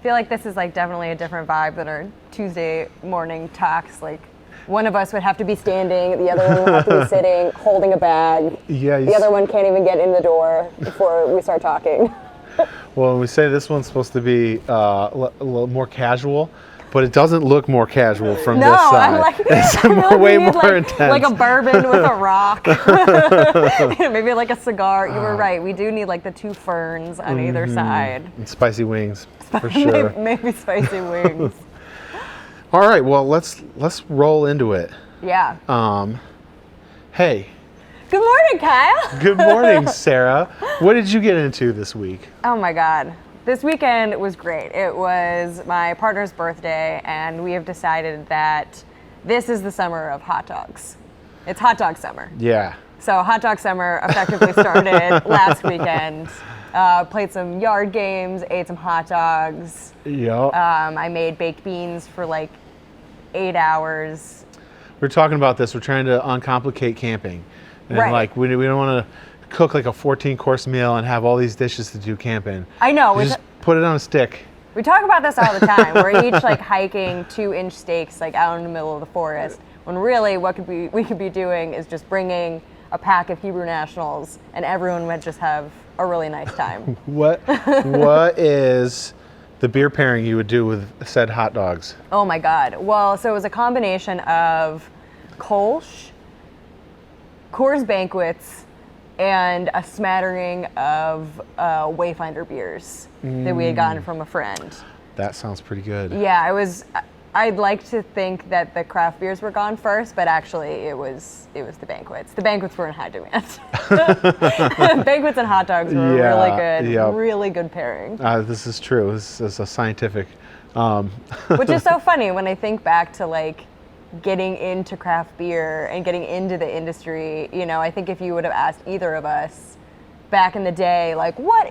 feel like this is like definitely a different vibe than our Tuesday morning talks. Like one of us would have to be standing, the other one would have to be sitting, holding a bag. Yeah. The other one can't even get in the door before we start talking. Well, when we say this one's supposed to be a little more casual, but it doesn't look more casual from this side. I'm like, it's way more intense. Like a bourbon with a rock. Maybe like a cigar. You were right. We do need like the 2 ferns on either side. And spicy wings, for sure. Maybe spicy wings. All right, well, let's roll into it. Yeah. Hey. Good morning, Kyle. Good morning, Sarah. What did you get into this week? Oh my God. This weekend was great. It was my partner's birthday, and we have decided that this is the summer of hot dogs. It's hot dog summer. Yeah. So hot dog summer effectively started last weekend. Played some yard games, ate some hot dogs. Yep. I made baked beans for like 8 hours. We're talking about this. We're trying to uncomplicate camping. And Right. like we don't want to cook like a 14-course meal and have all these dishes to do camping. I know. You just put it on a stick. We talk about this all the time. We're each like hiking 2-inch steaks like out in the middle of the forest. When really what we could be doing is just bringing a pack of Hebrew Nationals and everyone would just have a really nice time. What is the beer pairing you would do with said hot dogs? Oh my God. Well, so it was a combination of Kolsch, Coors Banquets, and a smattering of Wayfinder beers that we had gotten from a friend. That sounds pretty good. Yeah, I'd like to think that the craft beers were gone first, but actually it was the banquets. The banquets were in high demand. Banquets and hot dogs were really good, really good pairing. This is true. This is a scientific. Which is so funny when I think back to like getting into craft beer and getting into the industry. You know, I think if you would have asked either of us back in the day, like, how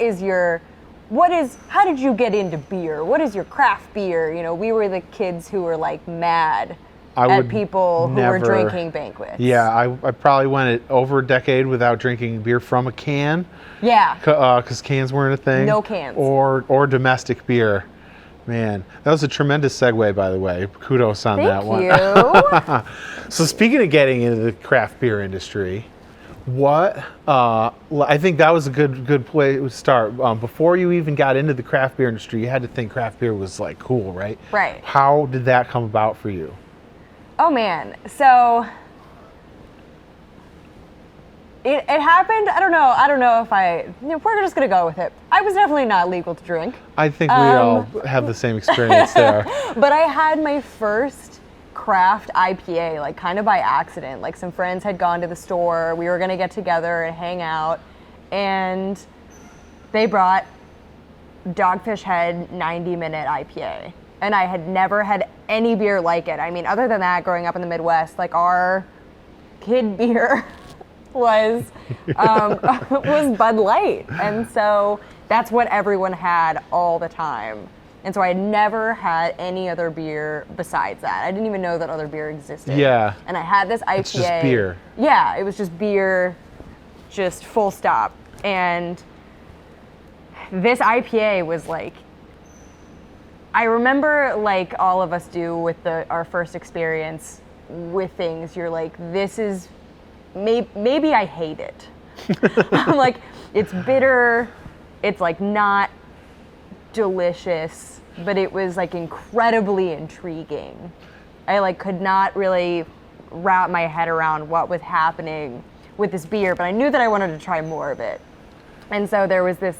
did you get into beer? What is your craft beer? You know, we were the kids who were like mad at people who were drinking banquets. Yeah, I probably went over a decade without drinking beer from a can. Yeah. Because cans weren't a thing. No cans. Or domestic beer. Man, that was a tremendous segue, by the way. Kudos on that one. Thank you. So speaking of getting into the craft beer industry, I think that was a good place to start. Before you even got into the craft beer industry, you had to think craft beer was like cool, right? Right. How did that come about for you? Oh man, so it happened. I don't know if we're just gonna go with it. I was definitely not legal to drink. I think we all have the same experience there. But I had my first craft IPA, like kind of by accident. Like some friends had gone to the store, we were gonna get together and hang out, and they brought Dogfish Head 90-minute IPA. And I had never had any beer like it. I mean, other than that, growing up in the Midwest, like our kid beer was Bud Light. And so that's what everyone had all the time. And so I had never had any other beer besides that. I didn't even know that other beer existed. Yeah. And I had this IPA. It's just beer. Yeah, it was just beer, just full stop. And this IPA was like, I remember like all of us do with our first experience with things, you're like, this is, maybe I hate it. I'm like, it's bitter, it's like not delicious, but it was like incredibly intriguing. I like could not really wrap my head around what was happening with this beer, but I knew that I wanted to try more of it. And so there was this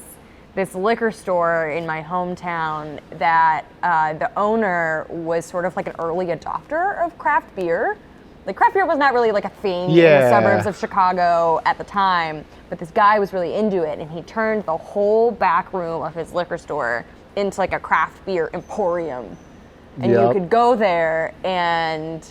liquor store in my hometown that the owner was sort of like an early adopter of craft beer. Like craft beer was not really like a thing in the suburbs of Chicago at the time, but this guy was really into it, and he turned the whole back room of his liquor store into like a craft beer emporium. And you could go there and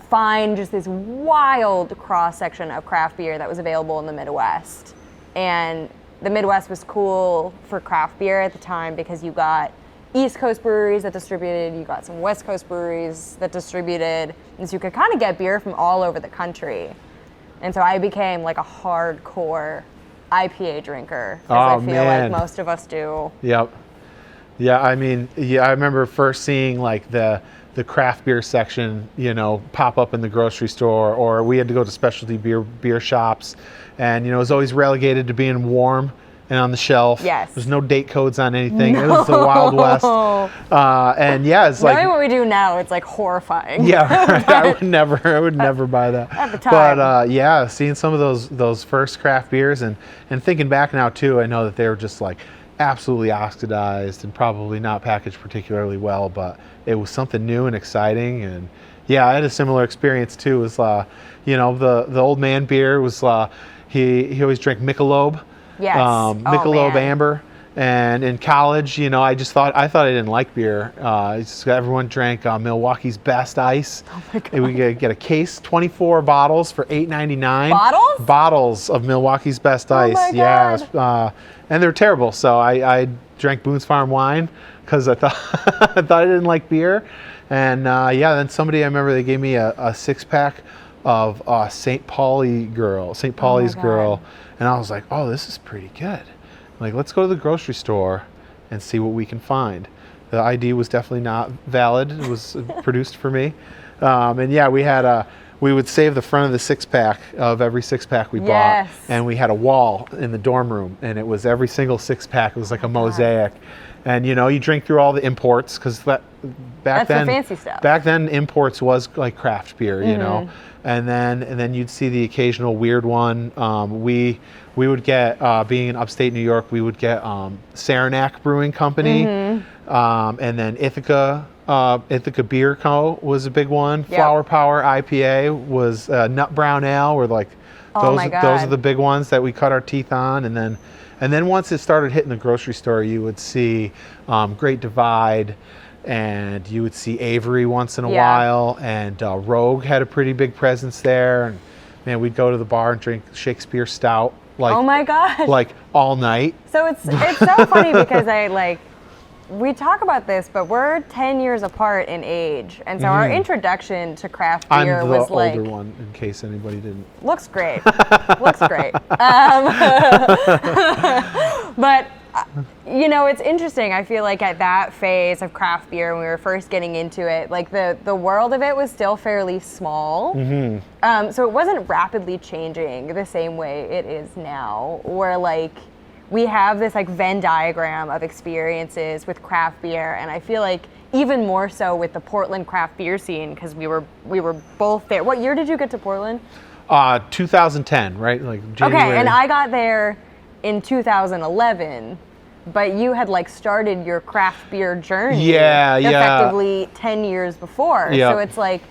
find just this wild cross section of craft beer that was available in the Midwest. And the Midwest was cool for craft beer at the time because you got East Coast breweries that distributed, you got some West Coast breweries that distributed, and so you could kind of get beer from all over the country. And so I became like a hardcore IPA drinker, as I feel like most of us do. Yep. Yeah, I mean, yeah, I remember first seeing like the craft beer section, pop up in the grocery store, or we had to go to specialty beer shops, and it was always relegated to being warm and on the shelf. Yes. There's no date codes on anything. It was the Wild West. And yeah, it's Knowing like what we do now, it's like horrifying. yeah, right. I would never buy that. At the time. But yeah, seeing some of those first craft beers and thinking back now too, I know that they were just like absolutely oxidized and probably not packaged particularly well, but it was something new and exciting. And yeah, I had a similar experience too. It was the old man beer was he always drank Michelob. Yes. Michelob Amber. And in college, I thought I didn't like beer. Everyone drank Milwaukee's Best Ice. Oh my God. And we get a case, 24 bottles for $8.99. Bottles? Bottles of Milwaukee's Best Ice. My Yeah, God. and they're terrible. So I drank Boone's Farm wine because I thought I didn't like beer. And then somebody, I remember they gave me a 6-pack of St. Pauli's Girl, and I was like, oh, this is pretty good. Like, let's go to the grocery store and see what we can find. The ID was definitely not valid. It was produced for me. And yeah, we would save the front of the 6-pack of every 6-pack we bought. And we had a wall in the dorm room, and it was every single 6-pack. It was like a mosaic. And you drink through all the imports, because that's the fancy stuff. Back then, imports was like craft beer, and then you'd see the occasional weird one. We would get, being in upstate New York, we would get Saranac Brewing Company, and then Ithaca Beer Co. was a big one. Yep. Flower Power IPA was Nut Brown Ale, were like those are the big ones that we cut our teeth on. And then once it started hitting the grocery store, you would see Great Divide, and you would see Avery once in a while, and Rogue had a pretty big presence there. And man, we'd go to the bar and drink Shakespeare Stout like, oh my gosh, like all night. So it's so funny because we talk about this, but we're 10 years apart in age, and so our introduction to craft beer I'm the was like older one, in case anybody didn't. Looks great. Looks great. But it's interesting. I feel like at that phase of craft beer, when we were first getting into it, like the world of it was still fairly small. So it wasn't rapidly changing the same way it is now, where like we have this like Venn diagram of experiences with craft beer, and I feel like even more so with the Portland craft beer scene, because we were both there. What year did you get to Portland? 2010, right? Like January. Okay, and I got there in 2011, but you had like started your craft beer journey effectively 10 years before. Yeah. So it's like,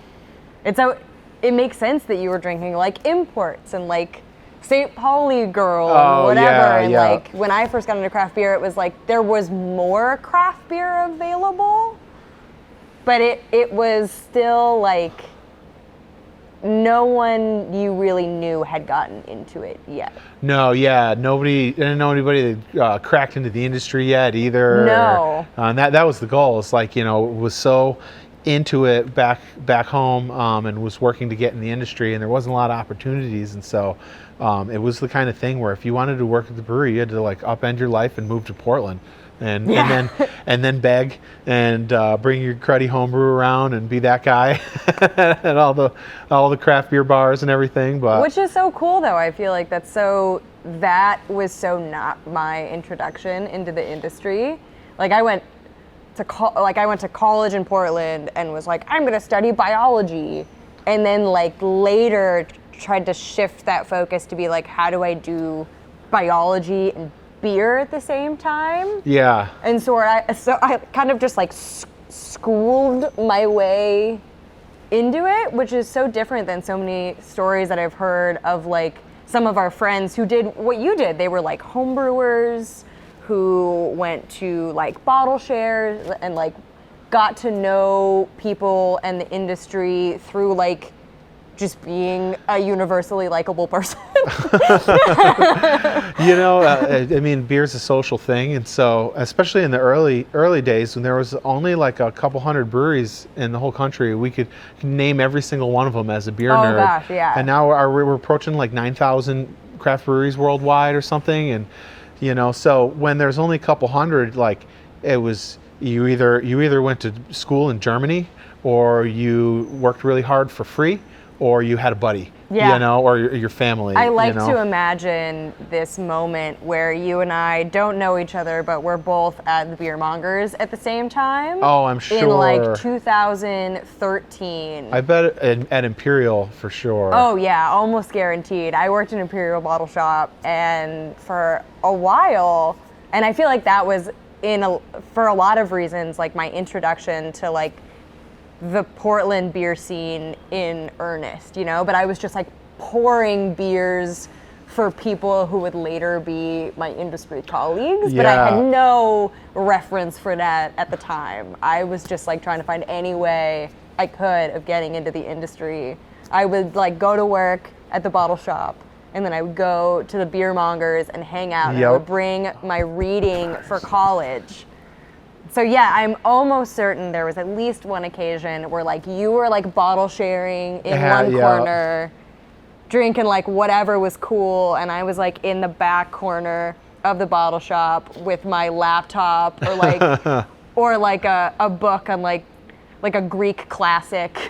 it makes sense that you were drinking like imports and like St. Pauli's Girl and whatever. Like when I first got into craft beer, it was like there was more craft beer available, but it was still like no one you really knew had gotten into it yet. No, yeah, nobody. I didn't know anybody that cracked into the industry yet either. No, and that was the goal. It's like was so into it back home, and was working to get in the industry, and there wasn't a lot of opportunities, and so it was the kind of thing where if you wanted to work at the brewery, you had to like upend your life and move to Portland. And then beg and bring your cruddy homebrew around and be that guy at all the craft beer bars and everything. But which is so cool, though. I feel like that was so not my introduction into the industry. Like I went to college in Portland and was like, I'm going to study biology, and then like later tried to shift that focus to be like, how do I do biology and beer at the same time? Yeah. And so I kind of just like schooled my way into it, which is so different than so many stories that I've heard of like some of our friends who did what you did. They were like homebrewers who went to like bottle shares and like got to know people and the industry through like just being a universally likable person. I mean, beer's a social thing, and so especially in the early days when there was only like a couple hundred breweries in the whole country, we could name every single one of them as a beer nerd. Oh gosh, yeah. And now we're approaching like 9,000 craft breweries worldwide or something, and so when there's only a couple hundred, like it was you either went to school in Germany, or you worked really hard for free, or you had a buddy, Yeah. you know, or your family. I like you know? to imagine this moment where you and I don't know each other, but we're both at the beer mongers at the same time. Oh, I'm sure. In like 2013. I bet at Imperial for sure. Oh yeah, almost guaranteed. I worked in Imperial Bottle Shop, and for a while, and I feel like that was for a lot of reasons, like my introduction to like the Portland beer scene in earnest, you know, but I was just like pouring beers for people who would later be my industry colleagues, but I Yeah. had no reference for that at the time. I was just like trying to find any way I could of getting into the industry. I would like go to work at the bottle shop, and then I would go to the beer mongers and hang out, and I Yep. would bring my reading for college. So yeah, I'm almost certain there was at least one occasion where like you were like bottle sharing in one Yeah. corner, drinking like whatever was cool, and I was like in the back corner of the bottle shop with my laptop or like or like a book on like a Greek classic,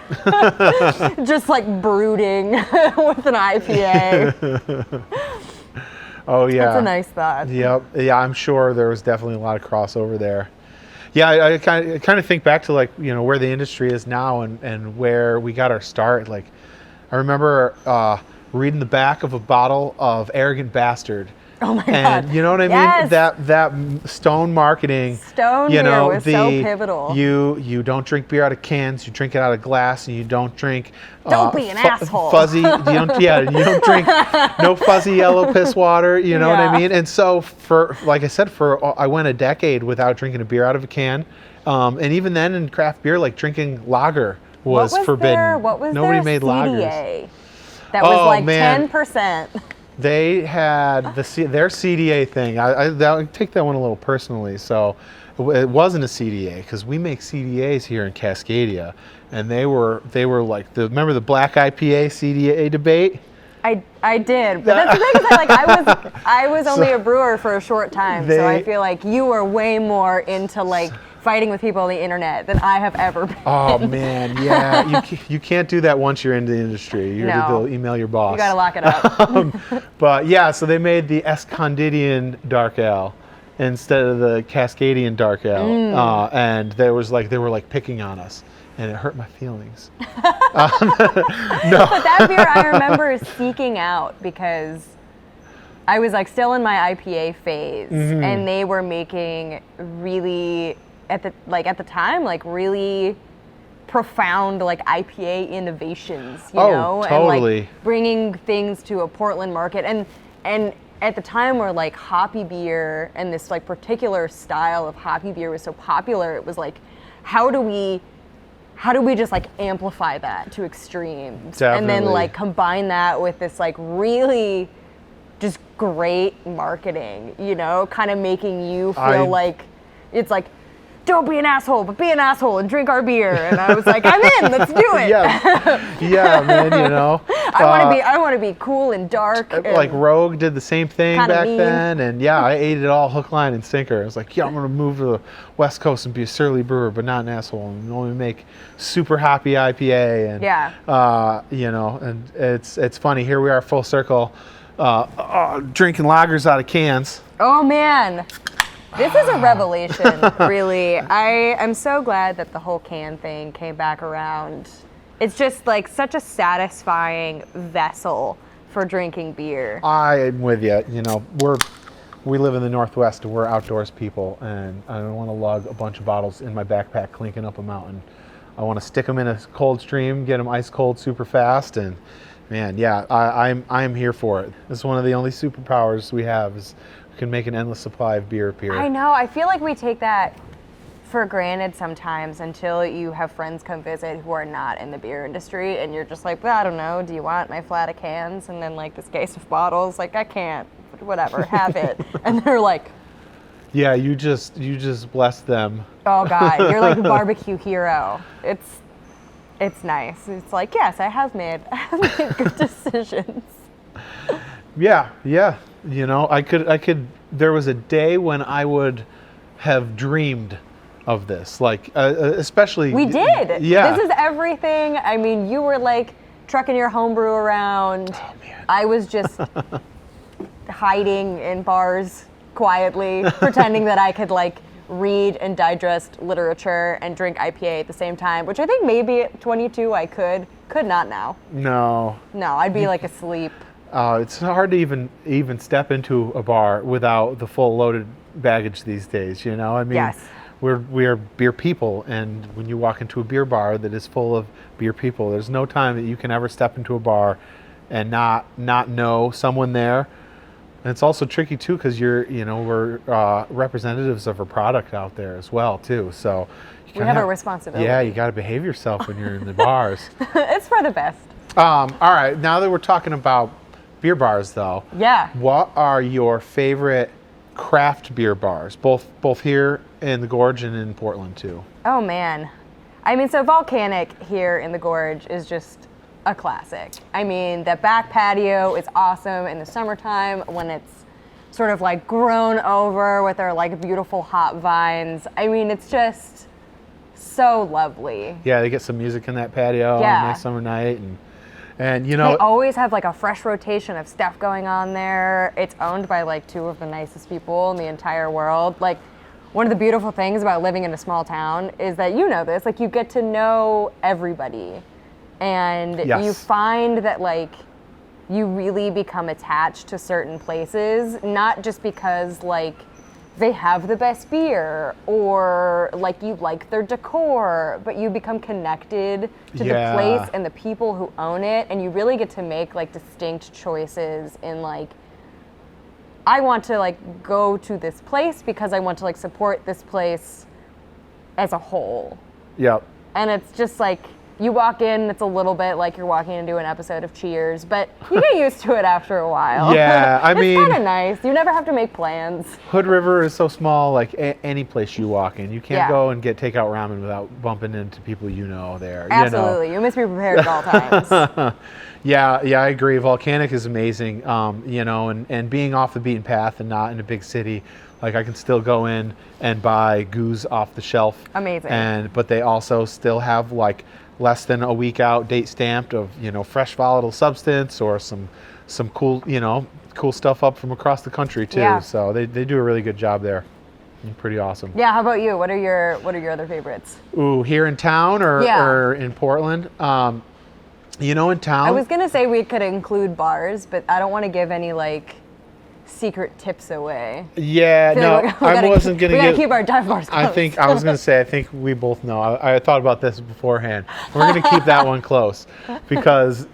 just like brooding with an IPA. Oh yeah. That's a nice thought. Yep. Yeah, I'm sure there was definitely a lot of crossover there. Yeah, I kind of think back to like, you know, where the industry is now and where we got our start. Like, I remember reading the back of a bottle of Arrogant Bastard. Oh my And God. you know what I Yes. mean? That Stone marketing. Stone you beer know, was so pivotal. You don't drink beer out of cans. You drink it out of glass, and you don't drink. Don't be an asshole. Fuzzy. You don't drink no fuzzy yellow piss water. You know what I Yeah. mean? And so like I said, I went a decade without drinking a beer out of a can, and even then in craft beer, like drinking lager was forbidden. What was Nobody their made CDA? lagers. That was Oh, like man. 10%. They had their CDA thing. I take that one a little personally. So it wasn't a CDA because we make CDAs here in Cascadia, and they were like remember the black IPA CDA debate? I did, but that's the thing is that, like I was only a brewer for a short time, so I feel like you were way more into like fighting with people on the internet than I have ever been. Oh man, yeah, you can't do that once you're into the industry. You're No. to email your boss. You gotta lock it up. But yeah, so they made the Escondidian Dark Ale instead of the Cascadian Dark Ale, and they were like picking on us, and it hurt my feelings. No. But that beer I remember seeking out because I was like still in my IPA phase, and they were making really at the time like really profound like IPA innovations, you know, totally. and like bringing things to a Portland market, and at the time where like hoppy beer and this like particular style of hoppy beer was so popular, it was like, how do we just like amplify that to extremes, and then Definitely. like combine that with this like really just great marketing, you know, kind of making you feel like it's like, don't be an asshole, but be an asshole and drink our beer. And I was like, I'm in, let's do it. Yeah, man, you know. I want to be cool and dark. Like and Rogue did the same thing kinda back mean. then, and yeah, I ate it all hook, line, and sinker. I was like, yeah, I'm gonna move to the West Coast and be a surly brewer, but not an asshole, and only make super hoppy IPA. And you know, and it's funny. Here we are, full circle, drinking lagers out of cans. Oh man, this is a revelation, really. I am so glad that the whole can thing came back around. It's just like such a satisfying vessel for drinking beer. I'm with you. You know, we live in the Northwest, and we're outdoors people, and I don't want to lug a bunch of bottles in my backpack clinking up a mountain. I want to stick them in a cold stream, get them ice cold super fast, and man, yeah, I'm here for it. It's one of the only superpowers we have is we can make an endless supply of beer appear. I know. I feel like we take that for granted sometimes until you have friends come visit who are not in the beer industry, and you're just like, well, I don't know, do you want my flat of cans and then like this case of bottles? Like, I can't, whatever, have it. And they're like, yeah, you just blessed them. oh God, you're like a barbecue hero. It's nice. It's like, yes, I have made good decisions. Yeah. You know, I could. There was a day when I would have dreamed of this, like especially. We did. Yeah. This is everything. I mean, you were like trucking your homebrew around. Oh man. I was just hiding in bars quietly, pretending that I could like read and digest literature and drink IPA at the same time, which I think maybe at 22 I could not now. No. No, I'd be like asleep. It's hard to even step into a bar without the full loaded baggage these days. You know, I mean, Yes. we're beer people, and when you walk into a beer bar that is full of beer people, there's no time that you can ever step into a bar and not know someone there. And it's also tricky too, because we're representatives of a product out there as well too. So you We have a responsibility. Yeah, you got to behave yourself when you're in the bars. It's for the best. All right, now that we're talking about beer bars, though, Yeah. what are your favorite craft beer bars, both here in the Gorge and in Portland too? Oh man. I mean, so Volcanic here in the Gorge is just a classic. I mean, the back patio is awesome in the summertime when it's sort of like grown over with their like beautiful hop vines. I mean, it's just so lovely. Yeah, they get some music in that patio on Yeah. a nice summer night, and They always have like a fresh rotation of stuff going on there. It's owned by like two of the nicest people in the entire world. Like, one of the beautiful things about living in a small town is that, you know this, like you get to know everybody. And Yes. you find that like you really become attached to certain places, not just because like they have the best beer or like you like their decor, but you become connected to Yeah. the place and the people who own it, and you really get to make like distinct choices in like, I want to like go to this place because I want to like support this place as a whole. Yep. And it's just like, you walk in, it's a little bit like you're walking into an episode of Cheers, but you get used to it after a while. Yeah, I mean, it's kind of nice. You never have to make plans. Hood River is so small, like any place you walk in. You can't Yeah. go and get takeout ramen without bumping into people you know there. Absolutely. You must be prepared at all times. Yeah, I agree. Volcanic is amazing, and being off the beaten path and not in a big city, like I can still go in and buy goose off the shelf. Amazing. But they also still have like less than a week out date stamped of, fresh volatile substance or some cool, cool stuff up from across the country too. Yeah. So they do a really good job there. Pretty awesome. Yeah, how about you? What are your other favorites? Ooh, here in town or in Portland? In town. I was going to say we could include bars, but I don't want to give any like secret tips away. Yeah, no, I wasn't going to. We gotta keep our dive bars closed. I was going to say, I think we both know. I thought about this beforehand. We're going to keep that one close because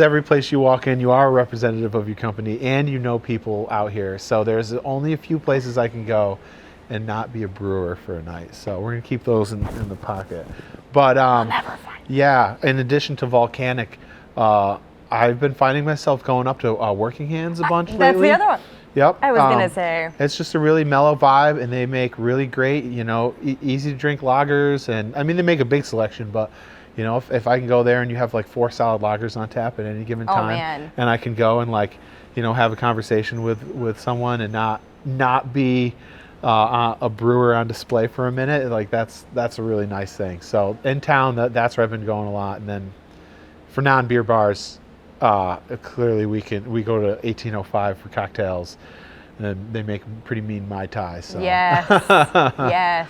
every place you walk in, you are a representative of your company and you know people out here. So there's only a few places I can go and not be a brewer for a night. So we're going to keep those in the pocket. But Never find. yeah, in addition to Volcanic, I've been finding myself going up to Working Hands a bunch That's lately. the other one. Yep. I was gonna say. It's just a really mellow vibe, and they make really great, easy to drink lagers. And I mean, they make a big selection, but if I can go there and you have like 4 solid lagers on tap at any given time, man. and I can go and like, have a conversation with someone and not be a brewer on display for a minute, like that's a really nice thing. So in town, that's where I've been going a lot. And then for non-beer bars, clearly we go to 1805 for cocktails, and they make pretty mean Mai Tais. So. Yes. Yes.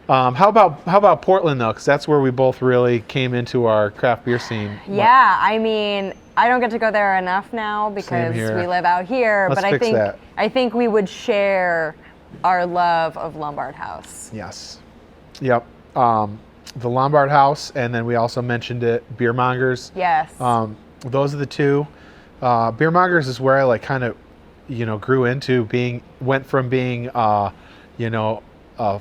How about Portland though? Because that's where we both really came into our craft beer scene. Yeah, I mean, I don't get to go there enough now because Same here. we live out here. Let's but fix that. I think we would share our love of Lombard House. Yes. Yep. The Lombard House, and then we also mentioned it, Beermongers. Yes. Those are the two. Beermongers is where I like kind of, grew into went from being, a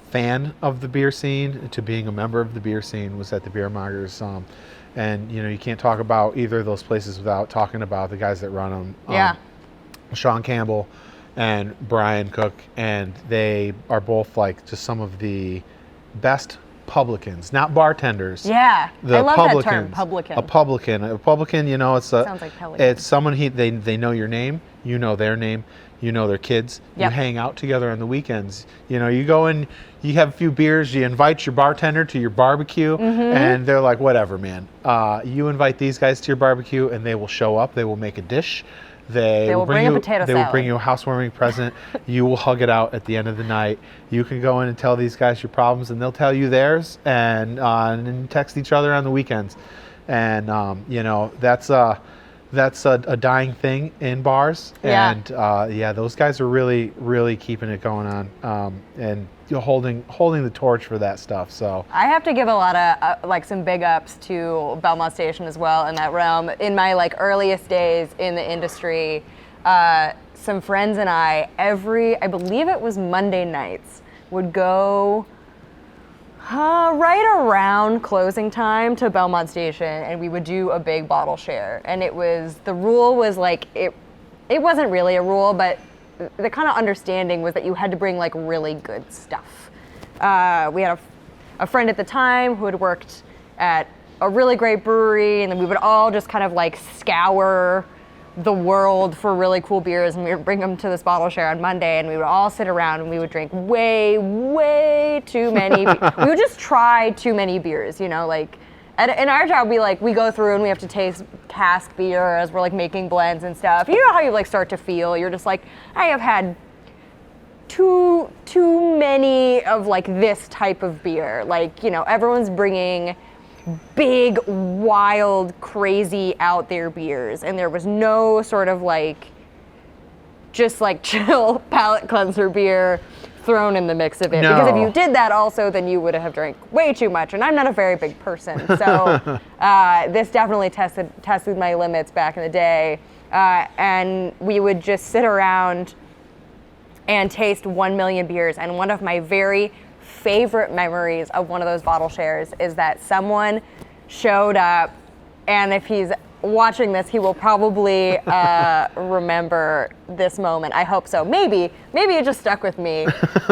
fan of the beer scene to being a member of the beer scene was at the Beermongers. And you can't talk about either of those places without talking about the guys that run them. Yeah. Sean Campbell and Brian Cook, and they are both like just some of the best publicans, not bartenders. Yeah, The I love that term, publicans. publican. A publican, you know, Sounds like pelican. it's someone they know your name, you know their name, you know their kids. Yep. You hang out together on the weekends. You know, you go in, you have a few beers, you invite your bartender to your barbecue, and they're like, whatever, man. You invite these guys to your barbecue, and they will show up. They will make a dish. They will bring a potato They will salad. bring you a housewarming present. You will hug it out at the end of the night. You can go in and tell these guys your problems, and they'll tell you theirs, and text each other on the weekends. And you know, that's a dying thing in bars. Yeah. And yeah, those guys are really keeping it going on, and holding the torch for that stuff. So I have to give a lot of like some big ups to Belmont Station as well in that realm. In my like earliest days in the industry, some friends and I believe it was Monday nights, would go right around closing time to Belmont Station, and we would do a big bottle share. And the rule was like, it wasn't really a rule, but the kind of understanding was that you had to bring like really good stuff. We had a friend at the time who had worked at a really great brewery, and then we would all just kind of like scour the world for really cool beers, and we would bring them to this bottle share on Monday, and we would all sit around and we would drink way too many. We would just try too many beers, you know, like in our job we go through and we have to taste cask beer as we're like making blends and stuff. You know how you like start to feel, you're just like, I have had too many of like this type of beer. Like, you know, everyone's bringing big, wild, crazy, out there beers, and there was no sort of like just like chill palate cleanser beer thrown in the mix of it. No. Because if you did that also, then you would have drank way too much, and I'm not a very big person, so this definitely tested my limits back in the day. And we would just sit around and taste 1 million beers. And one of my very favorite memories of one of those bottle shares is that someone showed up, and if he's watching this, he will probably remember this moment. I hope so. Maybe it just stuck with me.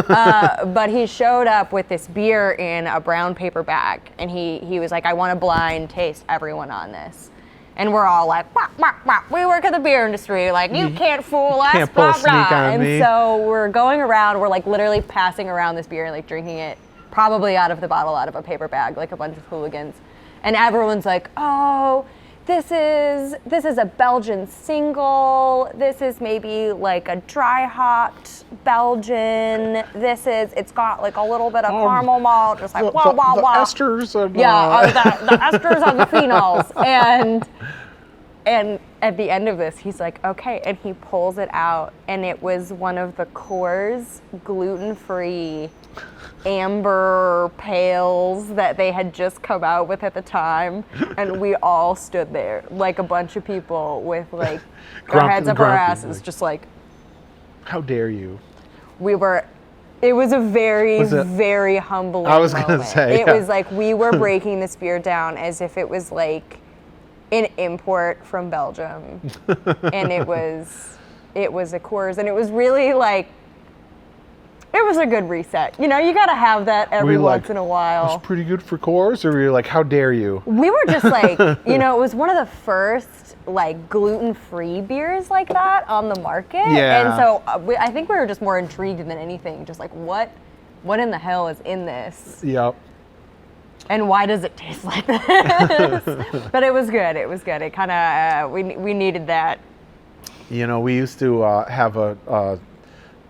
But he showed up with this beer in a brown paper bag, and he was like, I want to blind taste everyone on this. And we're all like, wah, wah, wah. We work in the beer industry. Like, you can't fool us, can't pull blah, a sneak blah. on And me. so we're going around, we're like literally passing around this beer and like drinking it probably out of the bottle, out of a paper bag, like a bunch of hooligans. And everyone's like, oh, this is a Belgian single. This is maybe like a dry hopped Belgian. It's got like a little bit of caramel malt, just like wah, wah, the wah. esters and, Yeah, the esters on the phenols. And at the end of this, he's like, okay, and he pulls it out, and it was one of the Coors gluten-free amber pails that they had just come out with at the time, and we all stood there like a bunch of people with like our heads up our asses, just like, how dare you? It was a very humbling I was moment. gonna say, It yeah. was like we were breaking this beer down as if it was like an import from Belgium. And it was a Coors, and it was really like, it was a good reset. You know, you gotta have that every once in a while. It's pretty good for Coors, or were you like, how dare you? We were just like, you know, it was one of the first like gluten-free beers like that on the market. Yeah. And so I think we were just more intrigued than anything. Just like, what in the hell is in this? Yep. And why does it taste like this? But it was good. It was good. It kind of, we needed that. You know, we used to have a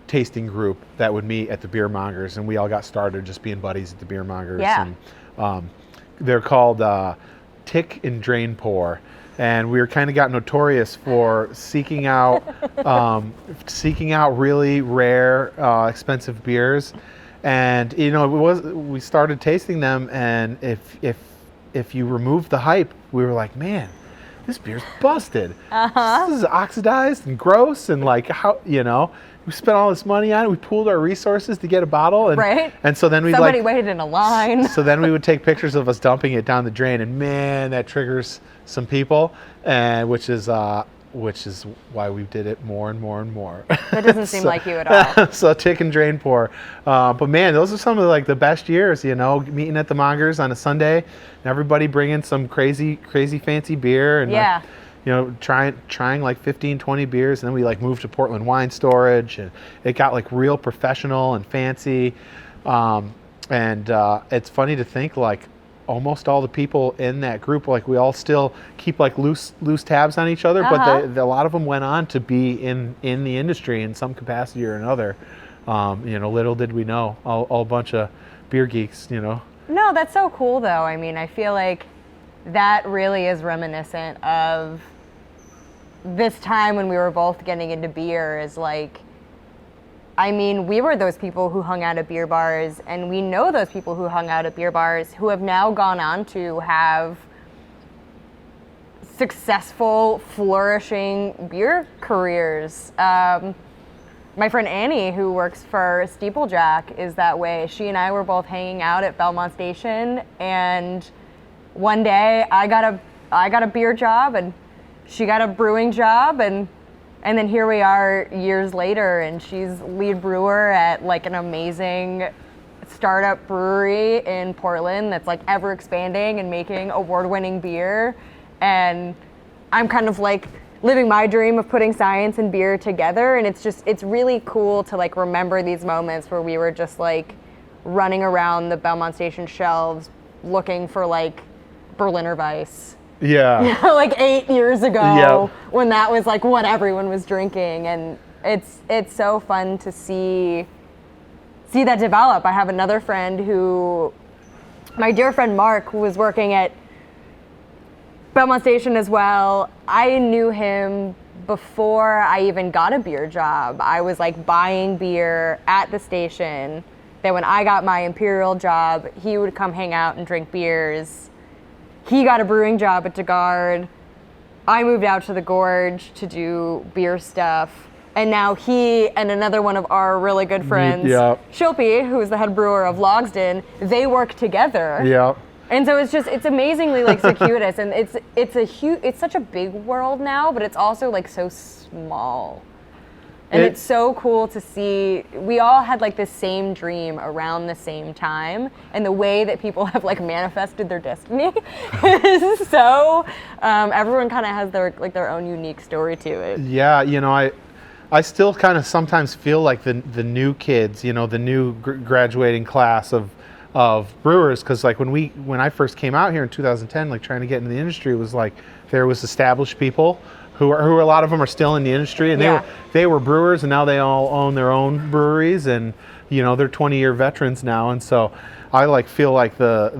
tasting group that would meet at the beer mongers, and we all got started just being buddies at the beer mongers. Yeah. And they're called Tick and Drain Pour, and we were kind of got notorious for seeking out really rare, expensive beers. And you know, we started tasting them, and if you remove the hype, we were like, man, this beer's busted. This is oxidized and gross, and like, how, you know, we spent all this money on it. We pooled our resources to get a bottle, and Right. And so then we Somebody waited in a line. So then we would take pictures of us dumping it down the drain, and man, that triggers some people, and which is which is why we did it more and more and more. That doesn't seem like you at all. So take and drain pour. But man, those are some of like the best years, meeting at the Mongers on a Sunday, and everybody bringing some crazy fancy beer, and Yeah. trying like 15, 20 beers. And then we like moved to Portland Wine Storage, and it got like real professional and fancy. And it's funny to think like almost all the people in that group, like we all still keep like loose tabs on each other, but a lot of them went on to be in the industry in some capacity or another. Little did we know, all a bunch of beer geeks, No, that's so cool though. I mean, I feel like that really is reminiscent of this time when we were both getting into beer. Is like, I mean, we were those people who hung out at beer bars, and we know those people who hung out at beer bars who have now gone on to have successful, flourishing beer careers. My friend Annie, who works for Steeplejack, is that way. She and I were both hanging out at Belmont Station, and one day I got a beer job, and she got a brewing job, and then here we are years later, and she's lead brewer at like an amazing startup brewery in Portland that's like ever expanding and making award-winning beer. And I'm kind of like living my dream of putting science and beer together. And it's really cool to like remember these moments where we were just like running around the Belmont Station shelves looking for like Berliner Weiss. Yeah. Like 8 years ago, Yep. when that was like what everyone was drinking. And it's so fun to see that develop. I have another friend my dear friend Mark, who was working at Belmont Station as well. I knew him before I even got a beer job. I was like buying beer at the station. Then when I got my Imperial job, he would come hang out and drink beers. He got a brewing job at DeGard. I moved out to the Gorge to do beer stuff. And now he and another one of our really good friends, Shilpi, who is the head brewer of Logsden, they work together. Yeah. And so it's amazingly like circuitous, and it's such a big world now, but it's also like so small. And it's so cool to see. We all had like the same dream around the same time, and the way that people have like manifested their destiny is so. Everyone kind of has their own unique story to it. Yeah, I still kind of sometimes feel like the new kids, the new graduating class of brewers, because like when I first came out here in 2010, like trying to get into the industry, it was like there was established people who a lot of them are still in the industry, and they were brewers, and now they all own their own breweries, and they're 20-year veterans now, and so I like feel like the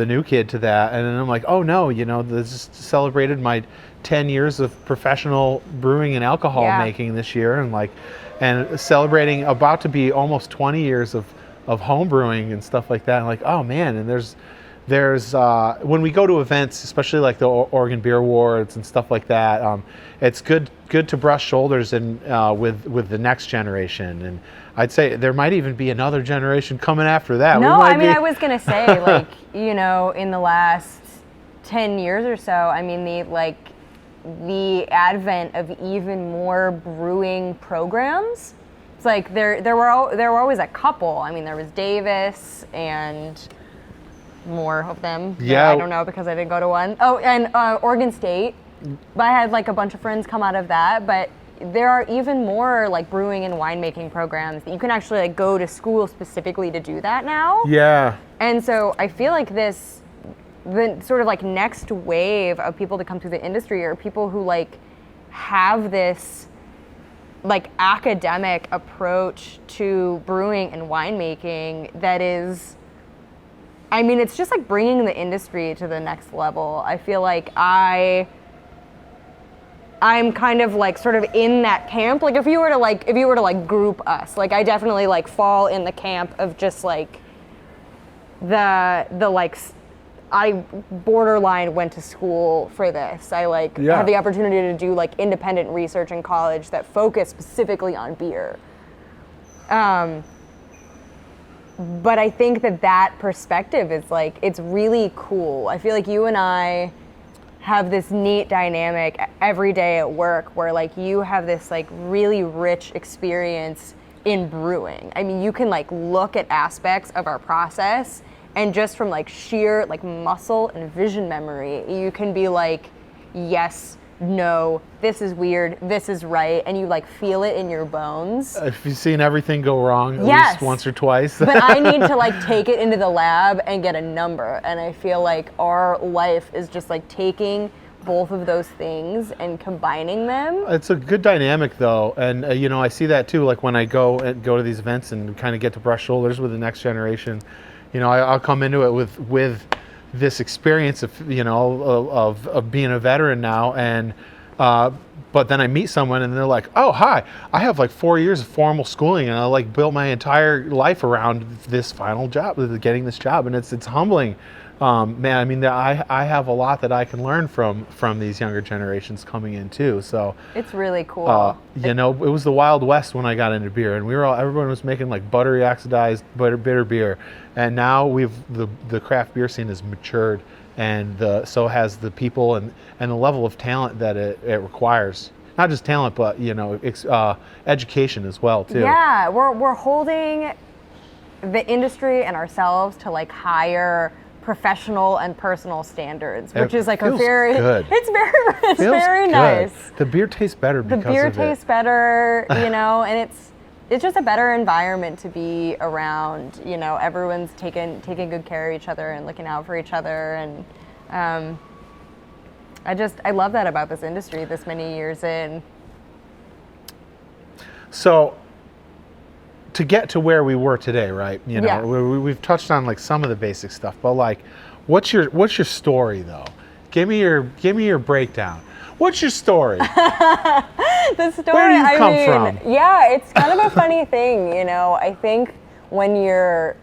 new kid to that, and then I'm like, oh no, this just celebrated my 10 years of professional brewing and alcohol making this year, and celebrating about to be almost 20 years of home brewing and stuff like that. And like, oh man, and there's when we go to events, especially like the Oregon Beer Awards and stuff like that, it's good to brush shoulders and with the next generation. And I'd say there might even be another generation coming after that. No, I was gonna say like in the last 10 years or so, I mean the advent of even more brewing programs. It's like there were always a couple. I mean, there was Davis and more of them. Yeah. I don't know because I didn't go to one. Oh, and Oregon State. But I had like a bunch of friends come out of that. But there are even more like brewing and winemaking programs that you can actually like go to school specifically to do that now. Yeah. And so I feel like the sort of like next wave of people to come through the industry are people who like have this like academic approach to brewing and winemaking that is, I mean, it's just like bringing the industry to the next level. I feel like I'm kind of like sort of in that camp. Like if you were to group us, like I definitely like fall in the camp of just like the like I borderline went to school for this. I had the opportunity to do like independent research in college that focused specifically on beer. But I think that perspective is like, it's really cool. I feel like you and I have this neat dynamic every day at work where like you have this like really rich experience in brewing. I mean, you can like look at aspects of our process and just from like sheer like muscle and vision memory, you can be like, yes, no, this is weird, this is right, and you like feel it in your bones. If you've seen everything go wrong at Yes. least once or twice. But I need to like take it into the lab and get a number, and I feel like our life is just like taking both of those things and combining them. It's a good dynamic though, and you know, I see that too. Like when I go to these events and kind of get to brush shoulders with the next generation, you know, I'll come into it with this experience of, you know, of being a veteran now, and but then I meet someone and they're like, oh, hi, I have like 4 years of formal schooling and I like built my entire life around this final job, getting this job, and it's humbling. Man, I mean, I have a lot that I can learn from these younger generations coming in too. So It's really cool. you know, it was the Wild West when I got into beer, and everyone was making like buttery oxidized bitter beer, and now the craft beer scene has matured, and so has the people and the level of talent that it requires. Not just talent, but you know, education as well too. Yeah, we're holding the industry and ourselves to like higher professional and personal standards, which is like a feels very good. it's Feels very good. nice. The beer tastes better The because beer of tastes it. better, you know, and it's just a better environment to be around. You know, everyone's taking good care of each other and looking out for each other, and I love that about this industry this many years in. So to get to where we were today, right? You know, Yeah. we've touched on like some of the basic stuff, but like, what's your story though? Give me your breakdown. What's your story? The story, Where do you I come mean, from? yeah, it's kind of a funny thing, you know. I think when you're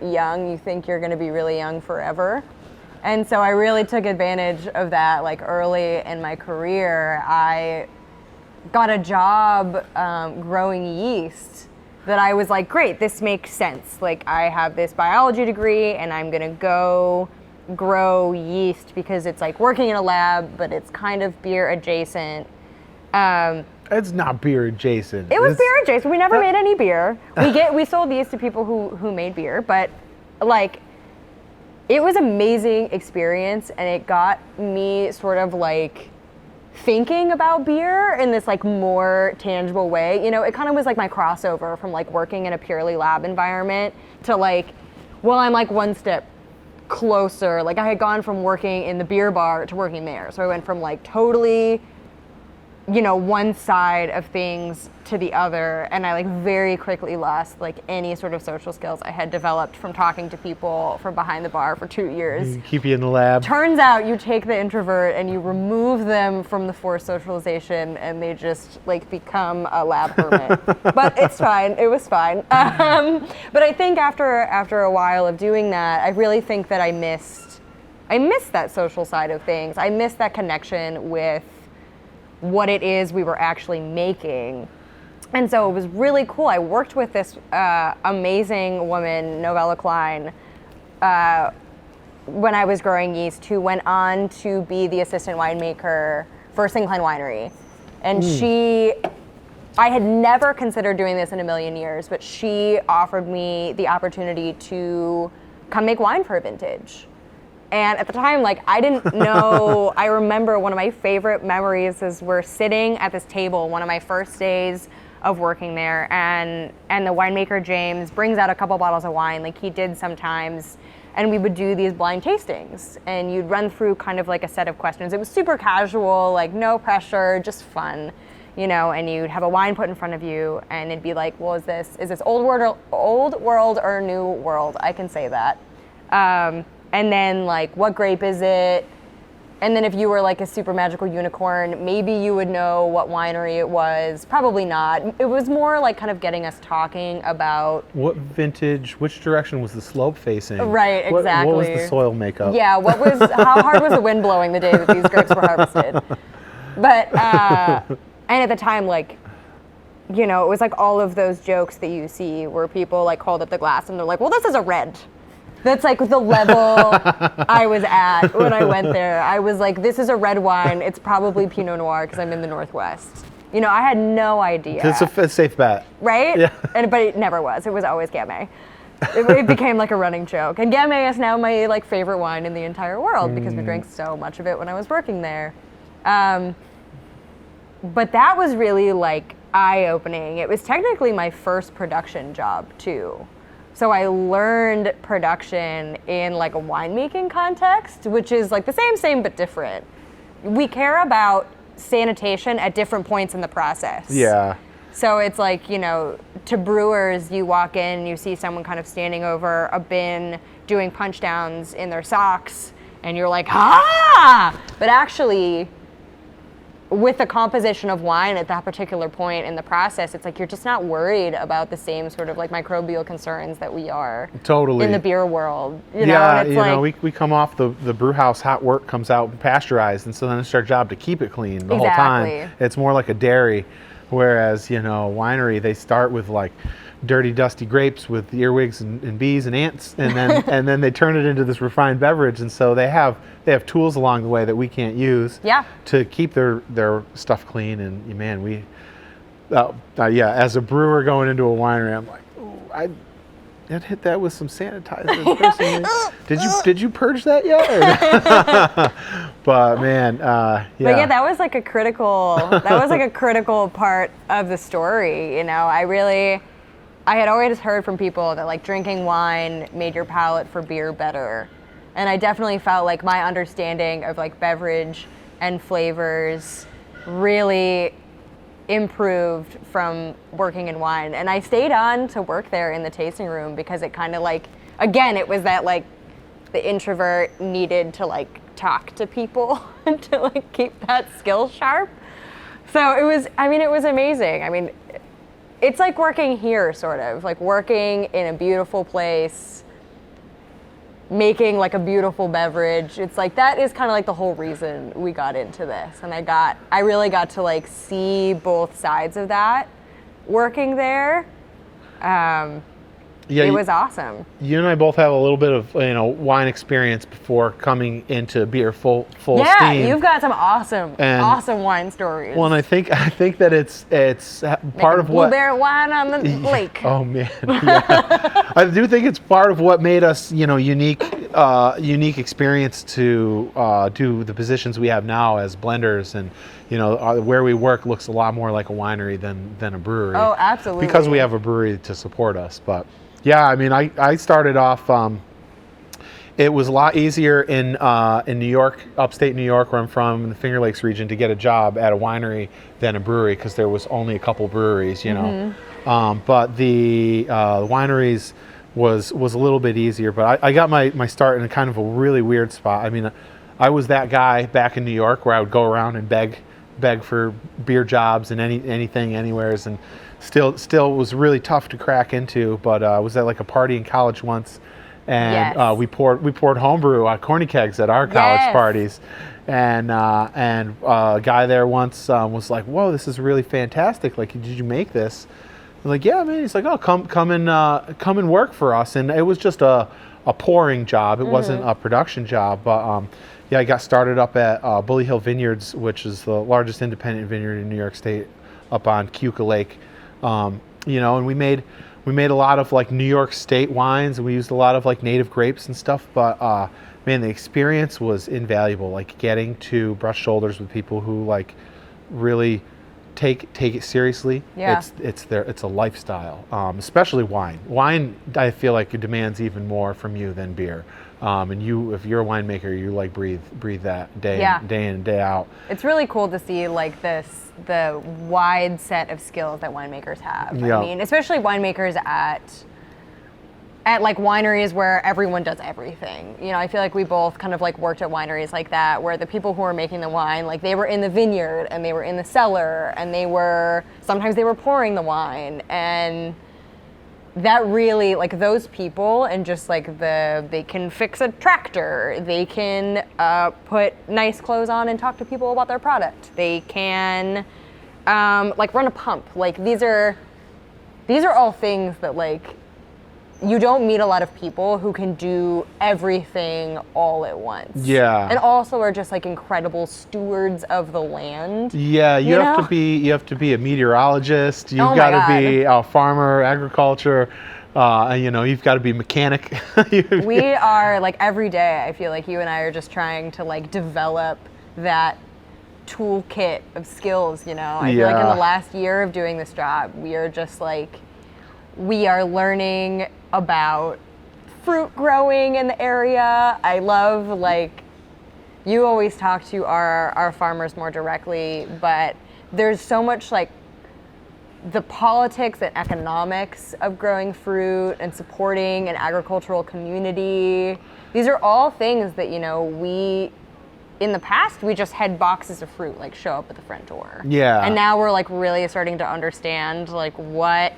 young, you think you're going to be really young forever. And so I really took advantage of that like early in my career. I got a job growing yeast that I was like, great, this makes sense. Like I have this biology degree and I'm going to go grow yeast because it's like working in a lab, but it's kind of beer adjacent. It's not beer adjacent. It was beer adjacent. We never made any beer. We sold these to people who made beer, but like it was an amazing experience, and it got me sort of like thinking about beer in this like more tangible way. You know, it kind of was like my crossover from like working in a purely lab environment to like, well, I'm like one step closer. Like I had gone from working in the beer bar to working there. So I went from like totally, you know, one side of things to the other, and I like very quickly lost like any sort of social skills I had developed from talking to people from behind the bar for 2 years. Keep you in the lab. Turns out you take the introvert and you remove them from the forced socialization, and they just like become a lab hermit. But it's fine. It was fine. But I think after a while of doing that, I really think that I missed that social side of things. I missed that connection with what it is we were actually making. And so it was really cool. I worked with this amazing woman, Novella Klein, when I was growing yeast, who went on to be the assistant winemaker for Sinclair Winery. And I had never considered doing this in a million years, but she offered me the opportunity to come make wine for a vintage. And at the time, like, I didn't know. I remember one of my favorite memories is we're sitting at this table one of my first days of working there, and the winemaker James brings out a couple bottles of wine like he did sometimes, and we would do these blind tastings, and you'd run through kind of like a set of questions. It was super casual, like no pressure, just fun, you know, and you'd have a wine put in front of you, and it'd be like, well, is this old world or new world? I can say that. And then like, what grape is it? And then if you were like a super magical unicorn, maybe you would know what winery it was. Probably not. It was more like kind of getting us talking about What vintage, which direction was the slope facing? Right, exactly. What was the soil makeup? Yeah, how hard was the wind blowing the day that these grapes were harvested? But, and at the time, like, you know, it was like all of those jokes that you see where people like hold up the glass and they're like, well, this is a red. That's like the level I was at when I went there. I was like, this is a red wine. It's probably Pinot Noir because I'm in the Northwest. You know, I had no idea. It's a safe bet. Right? Yeah. But it never was. It was always Gamay. It became like a running joke. And Gamay is now my like favorite wine in the entire world because we drank so much of it when I was working there. But that was really like eye-opening. It was technically my first production job too. So I learned production in like a winemaking context, which is like the same but different. We care about sanitation at different points in the process. Yeah. So it's like, you know, to brewers, you walk in, you see someone kind of standing over a bin doing punch downs in their socks, and you're like, ah! But actually, with the composition of wine at that particular point in the process, it's like you're just not worried about the same sort of like microbial concerns that we are Totally. in the beer world. You know, Yeah, and it's you like, know, we come off the brew house, hot work comes out pasteurized, and so then it's our job to keep it clean the whole Exactly. time. It's more like a dairy, whereas, you know, winery, they start with like dirty, dusty grapes with earwigs and bees and ants, and then and then they turn it into this refined beverage, and so they have tools along the way that we can't use Yeah. to keep their stuff clean. And man, we as a brewer going into a winery, I'm like, ooh, I'd hit that with some sanitizer personally. Did you purge that yet? But man, yeah. But yeah, that was like a critical part of the story. You know, I had always heard from people that like drinking wine made your palate for beer better. And I definitely felt like my understanding of like beverage and flavors really improved from working in wine. And I stayed on to work there in the tasting room because it kind of like, again, it was that like the introvert needed to like talk to people to like keep that skill sharp. So it was amazing. I mean, it's like working here, sort of like working in a beautiful place, making like a beautiful beverage. It's like that is kind of like the whole reason we got into this. And I really got to like see both sides of that working there. It was awesome. You and I both have a little bit of, you know, wine experience before coming into beer full steam. Yeah, you've got some awesome wine stories. Well, and I think that it's part of what blueberry wine on the lake. Oh man, yeah. I do think it's part of what made us, you know, unique experience to do the positions we have now as blenders, and you know, where we work looks a lot more like a winery than a brewery. Oh, absolutely. Because we have a brewery to support us, but. Yeah, I mean, I started off. It was a lot easier in New York, upstate New York, where I'm from, in the Finger Lakes region, to get a job at a winery than a brewery because there was only a couple breweries, you know. But the wineries was a little bit easier. But I got my start in a kind of a really weird spot. I mean, I was that guy back in New York where I would go around and beg for beer jobs and anything, anywheres, and still was really tough to crack into. But I was at like a party in college once, and Yes. we poured homebrew corny kegs at our college Yes. parties, and a guy there once was like, "Whoa, this is really fantastic! Like, did you make this?" I'm like, "Yeah, man." He's like, "Oh, come and work for us." And it was just a pouring job. It wasn't a production job, but yeah, I got started up at Bully Hill Vineyards, which is the largest independent vineyard in New York State, up on Keuka Lake. You know, and we made a lot of like New York State wines, and we used a lot of like native grapes and stuff. But man, the experience was invaluable. Like getting to brush shoulders with people who like really take it seriously. Yeah. It's a lifestyle, especially wine. Wine, I feel like it demands even more from you than beer. And if you're a winemaker, you like breathe that day in and day out. It's really cool to see like the wide set of skills that winemakers have. Yeah. I mean, especially winemakers at like wineries where everyone does everything. You know, I feel like we both kind of like worked at wineries like that, where the people who were making the wine, like they were in the vineyard and they were in the cellar and sometimes they were pouring the wine, and that really, like those people, and just like they can fix a tractor, they can put nice clothes on and talk to people about their product, they can like run a pump. Like these are all things that like you don't meet a lot of people who can do everything all at once. Yeah. And also are just like incredible stewards of the land. Yeah, you have know? to be a meteorologist. You've Oh my got to God. be a farmer, agriculture. You've got to be a mechanic. We are like every day, I feel like you and I are just trying to like develop that toolkit of skills, I feel like in Yeah. the last year of doing this job, we are just like, we are learning about fruit growing in the area. I love, like, you always talk to our farmers more directly, but there's so much like the politics and economics of growing fruit and supporting an agricultural community. These are all things that, we, in the past, we just had boxes of fruit like show up at the front door. Yeah. And now we're like really starting to understand like what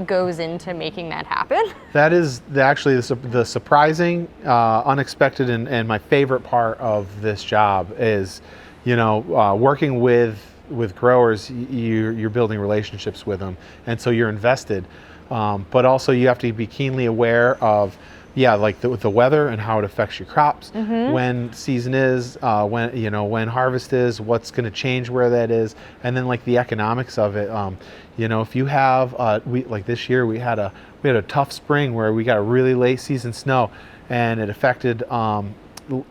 goes into making that happen. That is actually the surprising, unexpected, and my favorite part of this job is, working with growers. You're building relationships with them, and so you're invested. But also you have to be keenly aware of, like the weather and how it affects your crops, when season is, when harvest is, what's going to change where that is, and then like the economics of it. If you have, like this year we had a tough spring where we got a really late season snow, and it affected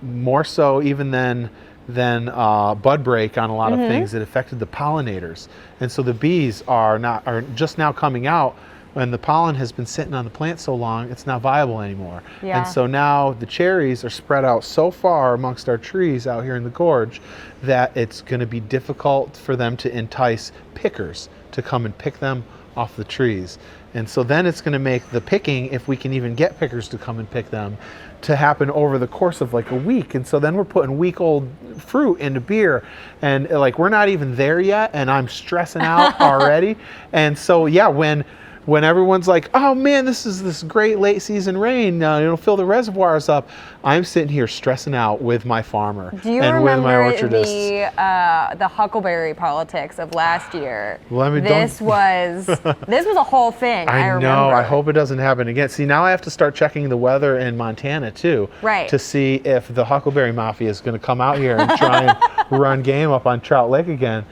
more so even than bud break on a lot of things. It affected the pollinators, and so the bees are just now coming out. When the pollen has been sitting on the plant so long, it's not viable anymore. Yeah. And so now the cherries are spread out so far amongst our trees out here in the gorge that it's going to be difficult for them to entice pickers to come and pick them off the trees. And so then it's going to make the picking, if we can even get pickers to come and pick them, to happen over the course of like a week. And so then we're putting week-old fruit into beer, and like we're not even there yet, and I'm stressing out already. And so when everyone's like, oh man, this great late season rain, it'll fill the reservoirs up, I'm sitting here stressing out with my farmer Do you and with my remember orchardists. the huckleberry politics of last year? This was a whole thing. I remember. know. I hope it doesn't happen again. See, now I have to start checking the weather in Montana too, Right. to see if the huckleberry mafia is going to come out here and try and run game up on Trout Lake again,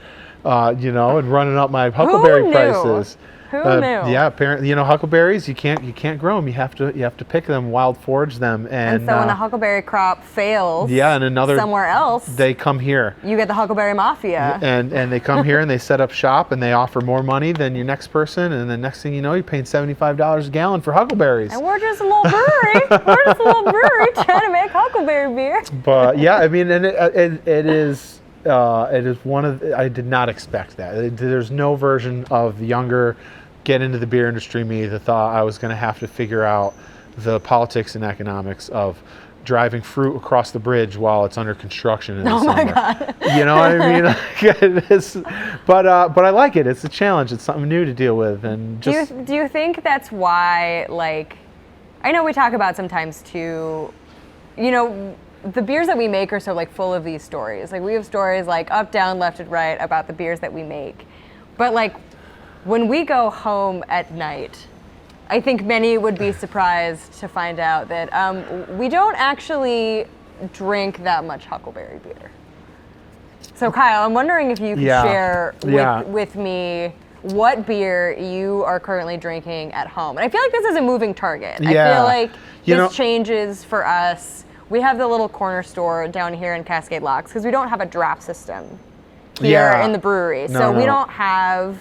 and running up my huckleberry knew? prices. Who knew? Yeah, apparently, huckleberries, you can't grow them. You have to pick them, wild forage them, And so when the huckleberry crop fails, and somewhere else, they come here. you get the huckleberry mafia. And they come here and they set up shop and they offer more money than your next person, and the next thing you know, you're paying $75 a gallon for huckleberries. And we're just a little brewery. We're just a little brewery trying to make huckleberry beer. But yeah, I mean, and it is one of I did not expect that. There's no version of the younger get into the beer industry me that thought I was going to have to figure out the politics and economics of driving fruit across the bridge while it's under construction in the summer. Oh my God. You know what I mean? But I like it. It's a challenge. It's something new to deal with. And just Do you think that's why, like, I know we talk about sometimes too, the beers that we make are so like full of these stories. Like we have stories like up, down, left, and right about the beers that we make. But like when we go home at night, I think many would be surprised to find out that we don't actually drink that much huckleberry beer. So Kyle, I'm wondering if you could share with me what beer you are currently drinking at home. And I feel like this is a moving target. I feel like this changes for us. We have the little corner store down here in Cascade Locks because we don't have a draft system here in the brewery. So we don't have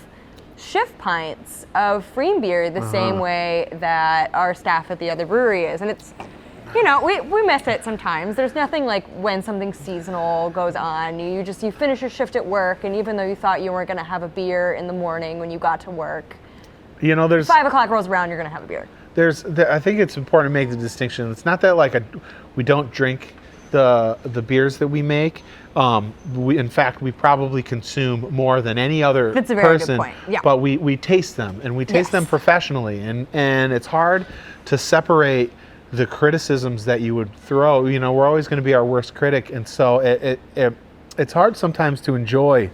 shift pints of pFriem beer the same way that our staff at the other brewery is. And it's, we miss it sometimes. There's nothing like when something seasonal goes on. You finish your shift at work, and even though you thought you weren't going to have a beer in the morning when you got to work, there's 5 o'clock rolls around, you're going to have a beer. I think it's important to make the distinction. It's not that we don't drink the beers that we make. In fact, we probably consume more than any other That's a very person. good point. Yeah. But we taste them, and we taste them professionally, and it's hard to separate the criticisms that you would throw. We're always going to be our worst critic, and so it's hard sometimes to enjoy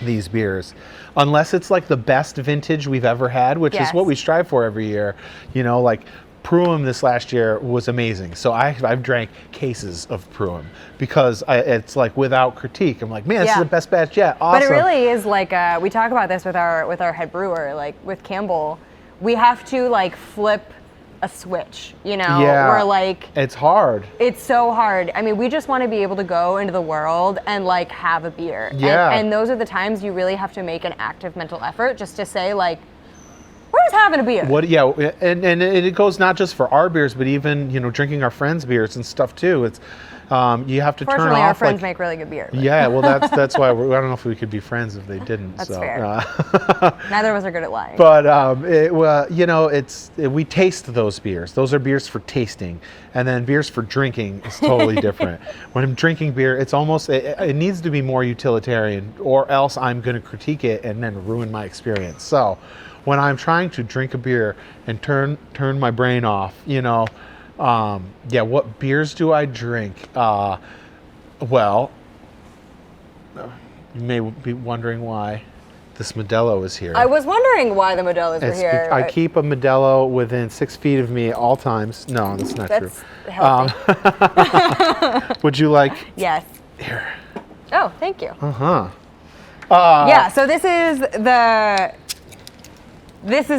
these beers, unless it's like the best vintage we've ever had, which is what we strive for every year. You know, like pFriem this last year was amazing. So I've drank cases of pFriem because it's like without critique. I'm like, man, this is the best batch yet. Awesome. But it really is like we talk about this with our head brewer, like with Campbell. We have to like flip a switch, you know, where like it's hard. It's so hard. I mean, we just want to be able to go into the world and like have a beer. And those are the times you really have to make an active mental effort just to say like, we're just having a beer. And it goes not just for our beers, but even, you know, drinking our friends' beers and stuff too. It's you have to turn off. Fortunately, our friends make really good beer. Yeah, well, that's why I don't know if we could be friends if they didn't. That's so. fair. Neither of us are good at lying. But you know, we taste those beers. Those are beers for tasting, and then beers for drinking is totally different. When I'm drinking beer, it's almost it needs to be more utilitarian, or else I'm going to critique it and then ruin my experience. So, when I'm trying to drink a beer and turn my brain off, you know. What beers do I drink? Well, you may be wondering why this Modelo is here. I was wondering why the Modelos were here. I keep a Modelo within 6 feet of me at all times. No, that's not true. Healthy. Would you like? Yes. Here. Oh, thank you. So this is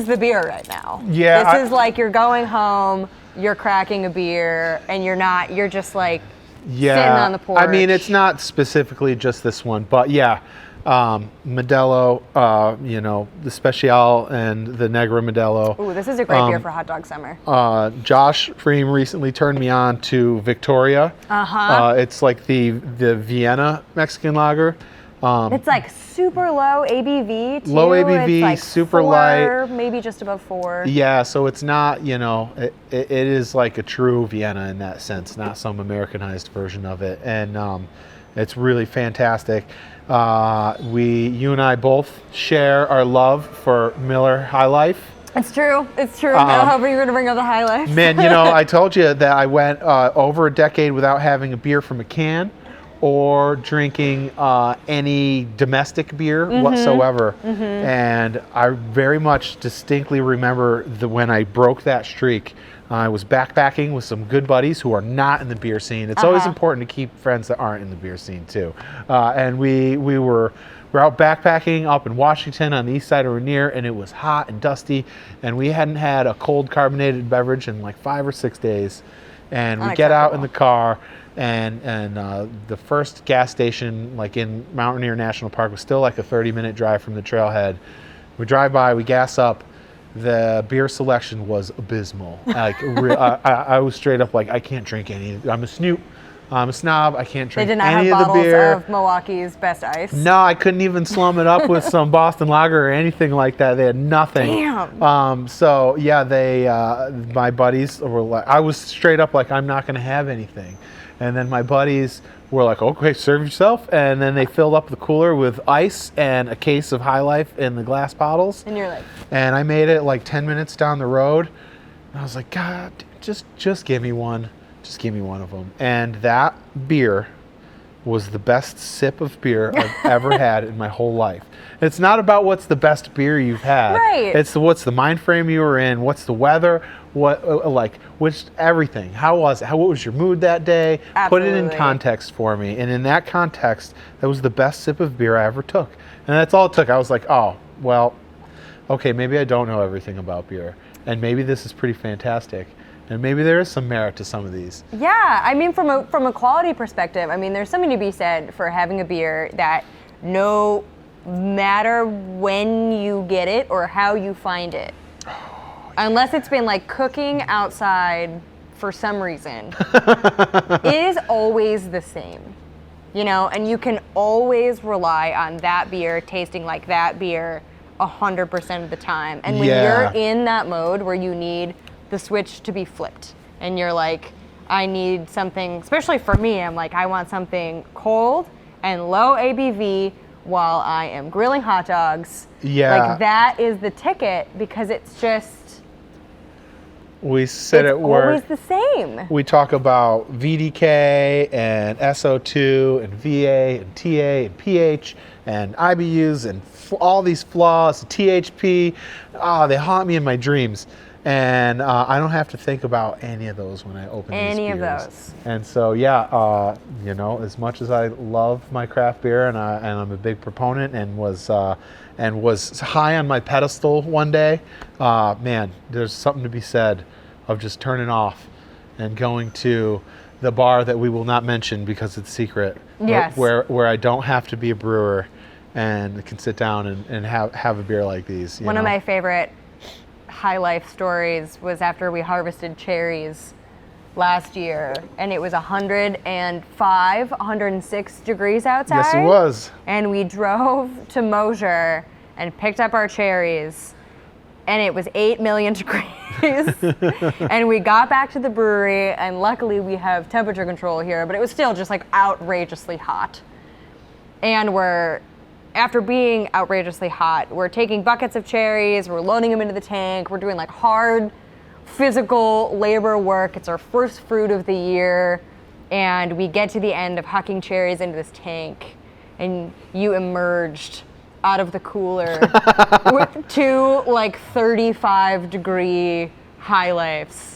the beer right now. Yeah. This is like you're going home, you're cracking a beer, and you're just like sitting on the porch. I mean, it's not specifically just this one, but Modelo, you know, the Special and the Negra Modelo. Ooh, this is a great beer for hot dog summer. Josh pFriem recently turned me on to Victoria. It's like the Vienna Mexican lager. It's like super low ABV too. Low ABV, it's like super 4, light. Maybe just above 4. Yeah, so it's not, you know, it is like a true Vienna in that sense, not some Americanized version of it. And it's really fantastic. You and I both share our love for Miller High Life. It's true. It's true. I hope you're going to bring up the High Life. Man, you know, I told you that I went over a decade without having a beer from a can or drinking any domestic beer whatsoever. And I very much distinctly remember when I broke that streak. I was backpacking with some good buddies who are not in the beer scene. It's always important to keep friends that aren't in the beer scene too. And we were out backpacking up in Washington on the east side of Rainier, and it was hot and dusty, and we hadn't had a cold carbonated beverage in like 5 or 6 days. And we get out in the car, and the first gas station, like in Mount Rainier National Park, was still like a 30-minute drive from the trailhead. We drive by, we gas up. The beer selection was abysmal. Like I was straight up like, I can't drink any. I'm a snoop. I'm a snob. I can't drink any of the beer. They did not have bottles of Milwaukee's Best Ice. No, I couldn't even slum it up with some Boston Lager or anything like that. They had nothing. Damn. So yeah, my buddies were like, I was straight up like, I'm not going to have anything. And then my buddies were like, okay, serve yourself. And then they filled up the cooler with ice and a case of High Life in the glass bottles. And you're like, and I made it like 10 minutes down the road. And I was like, God, just give me one. Just give me one of them. And that beer was the best sip of beer I've ever had in my whole life. It's not about what's the best beer you've had. Right. It's what's the mind frame you were in, what's the weather, everything. How was it? What was your mood that day? Absolutely. Put it in context for me. And in that context, that was the best sip of beer I ever took. And that's all it took. I was like, oh, well, okay, maybe I don't know everything about beer. And maybe this is pretty fantastic. And maybe there is some merit to some of these. Yeah, I mean, from a quality perspective, I mean, there's something to be said for having a beer that no matter when you get it or how you find it, unless it's been like cooking outside for some reason, it is always the same, you know, and you can always rely on that beer tasting like that beer 100% of the time. And when you're in that mode where you need the switch to be flipped and you're like, I need something, especially for me, I'm like, I want something cold and low ABV while I am grilling hot dogs. Yeah. Like that is the ticket, because it's just We sit It's at work. always the same. We talk about VDK and SO2 and VA and TA and pH and IBUs and all these flaws, THP. They haunt me in my dreams. And I don't have to think about any of those when I open these beers. Any of those. And so, yeah, you know, as much as I love my craft beer and I'm a big proponent and was high on my pedestal one day, man, there's something to be said of just turning off and going to the bar that we will not mention because it's secret. Yes. Where I don't have to be a brewer and can sit down and have a beer like these. One of my favorite high life stories was after we harvested cherries last year, and it was 105, 106 degrees outside. Yes, it was. And we drove to Mosier and picked up our cherries, and it was 8 million degrees. And we got back to the brewery, and luckily we have temperature control here, but it was still just like outrageously hot. And after being outrageously hot, we're taking buckets of cherries, we're loading them into the tank, we're doing like hard physical labor work. It's our first fruit of the year, and we get to the end of hucking cherries into this tank, and you emerged out of the cooler with 2 like 35-degree high lifes.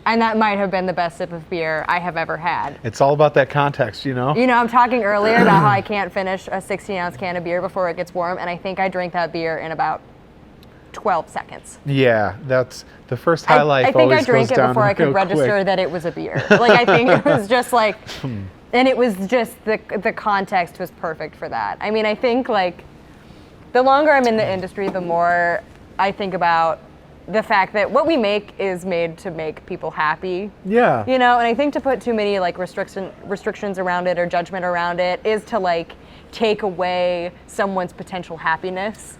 And that might have been the best sip of beer I have ever had. It's all about that context, you know? You know, I'm talking earlier about how I can't finish a 16-ounce can of beer before it gets warm, and I think I drank that beer in about 12 seconds. Yeah, that's the first high life. I think I always drank goes it down before I could real register quick. that it was a beer. Like, I think it was just like, and it was just, the context was perfect for that. I mean, I think like, the longer I'm in the industry, the more I think about the fact that what we make is made to make people happy. Yeah. You know, and I think to put too many like restrictions around it or judgment around it is to like take away someone's potential happiness.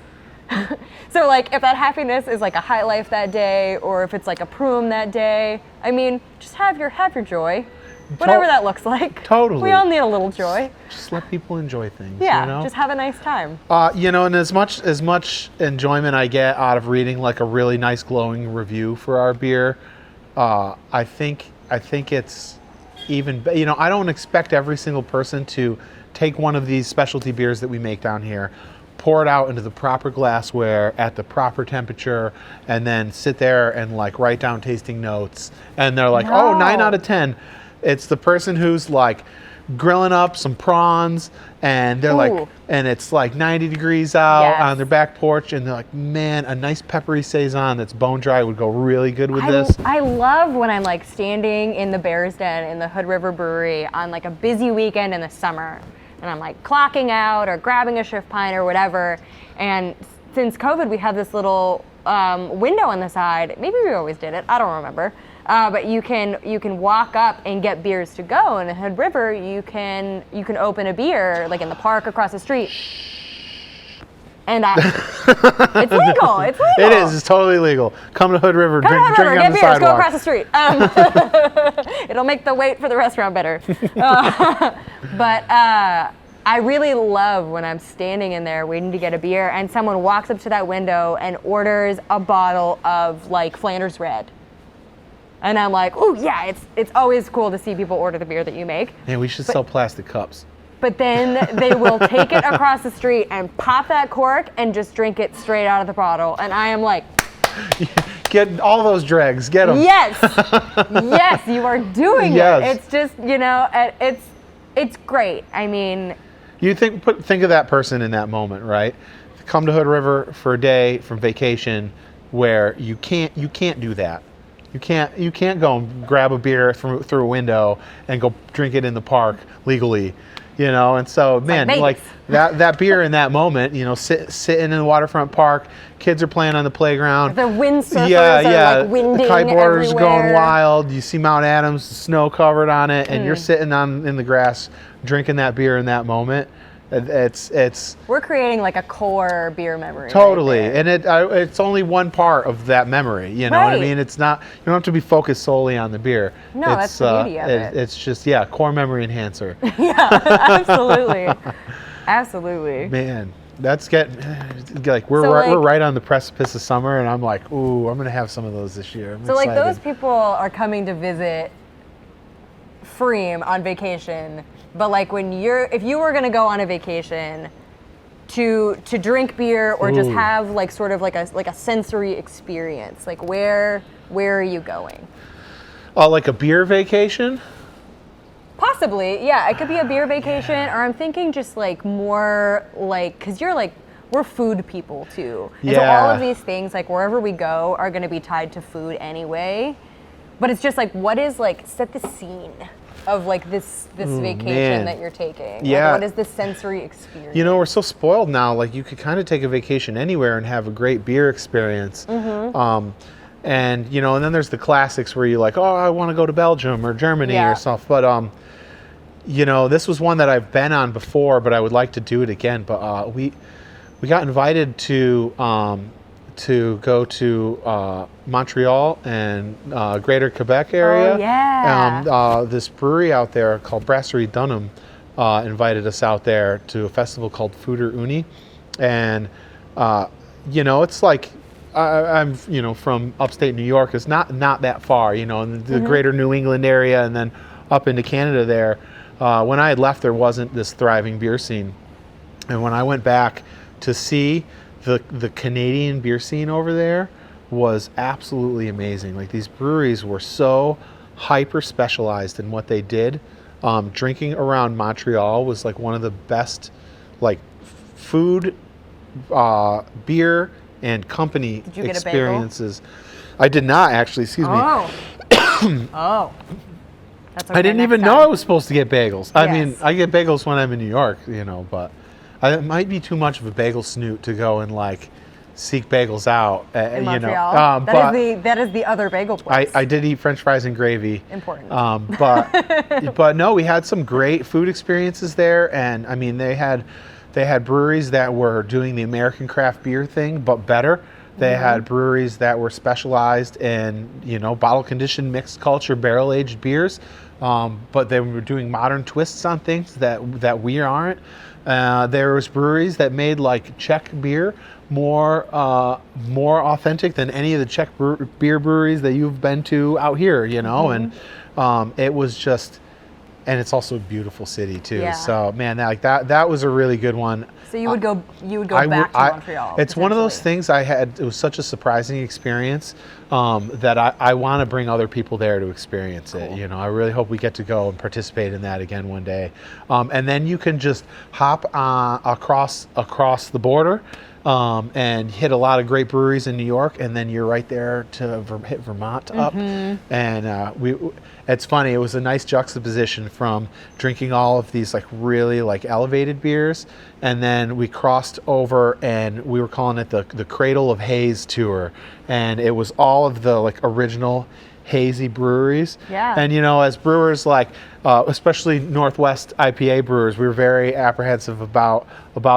So like if that happiness is like a high life that day, or if it's like a pFriem that day, I mean, just have your joy. Whatever that looks like. Totally. We all need a little joy. Just let people enjoy things. Yeah, you know? just have a nice time. You know, and as much enjoyment I get out of reading like a really nice glowing review for our beer, I think it's even, you know, I don't expect every single person to take one of these specialty beers that we make down here, pour it out into the proper glassware at the proper temperature, and then sit there and like write down tasting notes. And they're like, No. oh, 9 out of 10. It's the person who's like grilling up some prawns, and they're like, Ooh. and it's like 90 degrees out Yes. on their back porch, and they're like, man, a nice peppery saison that's bone dry would go really good with this. I love when I'm like standing in the Bear's Den in the Hood River Brewery on like a busy weekend in the summer, and I'm like clocking out or grabbing a shift pint or whatever. And since COVID, we have this little window on the side. Maybe we always did it. I don't remember. But you can walk up and get beers to go. In the Hood River, you can open a beer like in the park across the street. And it's legal. It's legal. It is. It's totally legal. Come to Hood River, Come drink on, Hood River, on get the beers, go sidewalk. across the street. It'll make the wait for the restaurant better. But I really love when I'm standing in there waiting to get a beer and someone walks up to that window and orders a bottle of like Flanders Red. And I'm like, oh yeah, it's always cool to see people order the beer that you make. Man, we should sell plastic cups. But then they will take it across the street and pop that cork and just drink it straight out of the bottle. And I am like, Get all those dregs. Get them. yes, yes, you are doing Yes. it. It's just, you know, it's great. I mean, You think of that person in that moment, right? Come to Hood River for a day from vacation where you can't do that. You can't go and grab a beer through a window and go drink it in the park legally, you know. And so, man, like that beer in that moment, you know, sitting in the waterfront park, kids are playing on the playground. the windsurfers are like winding the kiteboarders everywhere. going wild. You see Mount Adams, snow covered on it, and you're sitting in the grass drinking that beer in that moment. It's We're creating like a core beer memory. totally, right there. and it's only one part of that memory. You know what I Right. mean? It's not, you don't have to be focused solely on the beer. No, that's the beauty of it. It's just core memory enhancer. Yeah, absolutely. Absolutely. Man, That's getting like we're So, right, we're like- right on the precipice of summer, and I'm like, ooh, I'm gonna have some of those this year. I'm So like excited. those people are coming to visit pFriem on vacation, but like if you were gonna go on a vacation to drink beer or just Ooh. have like sort of like a sensory experience, like where are you going? Oh, like a beer vacation? Possibly, yeah. It could be a beer vacation, or I'm thinking just like more like, because we're food people too. And so all of Yeah. these things, like wherever we go, are going to be tied to food anyway. But it's just like, what is like, set the scene of like this vacation man. that you're taking. Yeah. Like, what is the sensory experience? You know, we're so spoiled now. Like, you could kind of take a vacation anywhere and have a great beer experience. And you know, and then there's the classics where you're like, oh, I want to go to Belgium or Germany Yeah. or stuff. But you know, this was one that I've been on before, but I would like to do it again. But we got invited to go to Montreal and Greater Quebec area. Oh, yeah. This brewery out there called Brasserie Dunham invited us out there to a festival called Foeder Uni, and you know, it's like I'm you know, from upstate New York. It's not that far, you know, in the Greater New England area, and then up into Canada there. When I had left, there wasn't this thriving beer scene, and when I went back to see the Canadian beer scene over there was absolutely amazing. Like, these breweries were so hyper specialized in what they did. Drinking around Montreal was like one of the best, like, food, beer, and company Did you get a bagel? experiences. I did not, actually. Excuse me. Oh. Oh. That's okay, I didn't next even time. know I was supposed to get bagels. I mean, Yes. I get bagels when I'm in New York, you know, but it might be too much of a bagel snoot to go and like seek bagels out. In you know, Montreal. but that is the other bagel place. I did eat French fries and gravy. Important. But no, we had some great food experiences there, and I mean, they had breweries that were doing the American craft beer thing, but better. They had breweries that were specialized in, you know, bottle conditioned mixed culture barrel aged beers, but they were doing modern twists on things that we aren't. There was breweries that made like Czech beer more authentic than any of the Czech beer breweries that you've been to out here, you know, and it was just, and it's also a beautiful city too. Yeah. So man, that was a really good one. So you would go back to Montreal. It's one of those potentially. things I had. It was such a surprising experience that I want to bring other people there to experience it. Cool. You know, I really hope we get to go and participate in that again one day. And then you can just hop across the border and hit a lot of great breweries in New York, and then you're right there to hit Vermont up. And it's funny. It was a nice juxtaposition from drinking all of these like really like elevated beers, and then we crossed over and we were calling it the Cradle of Haze tour, and it was all of the like original hazy breweries. Yeah. And you know, as brewers, like especially Northwest IPA brewers, we were very apprehensive about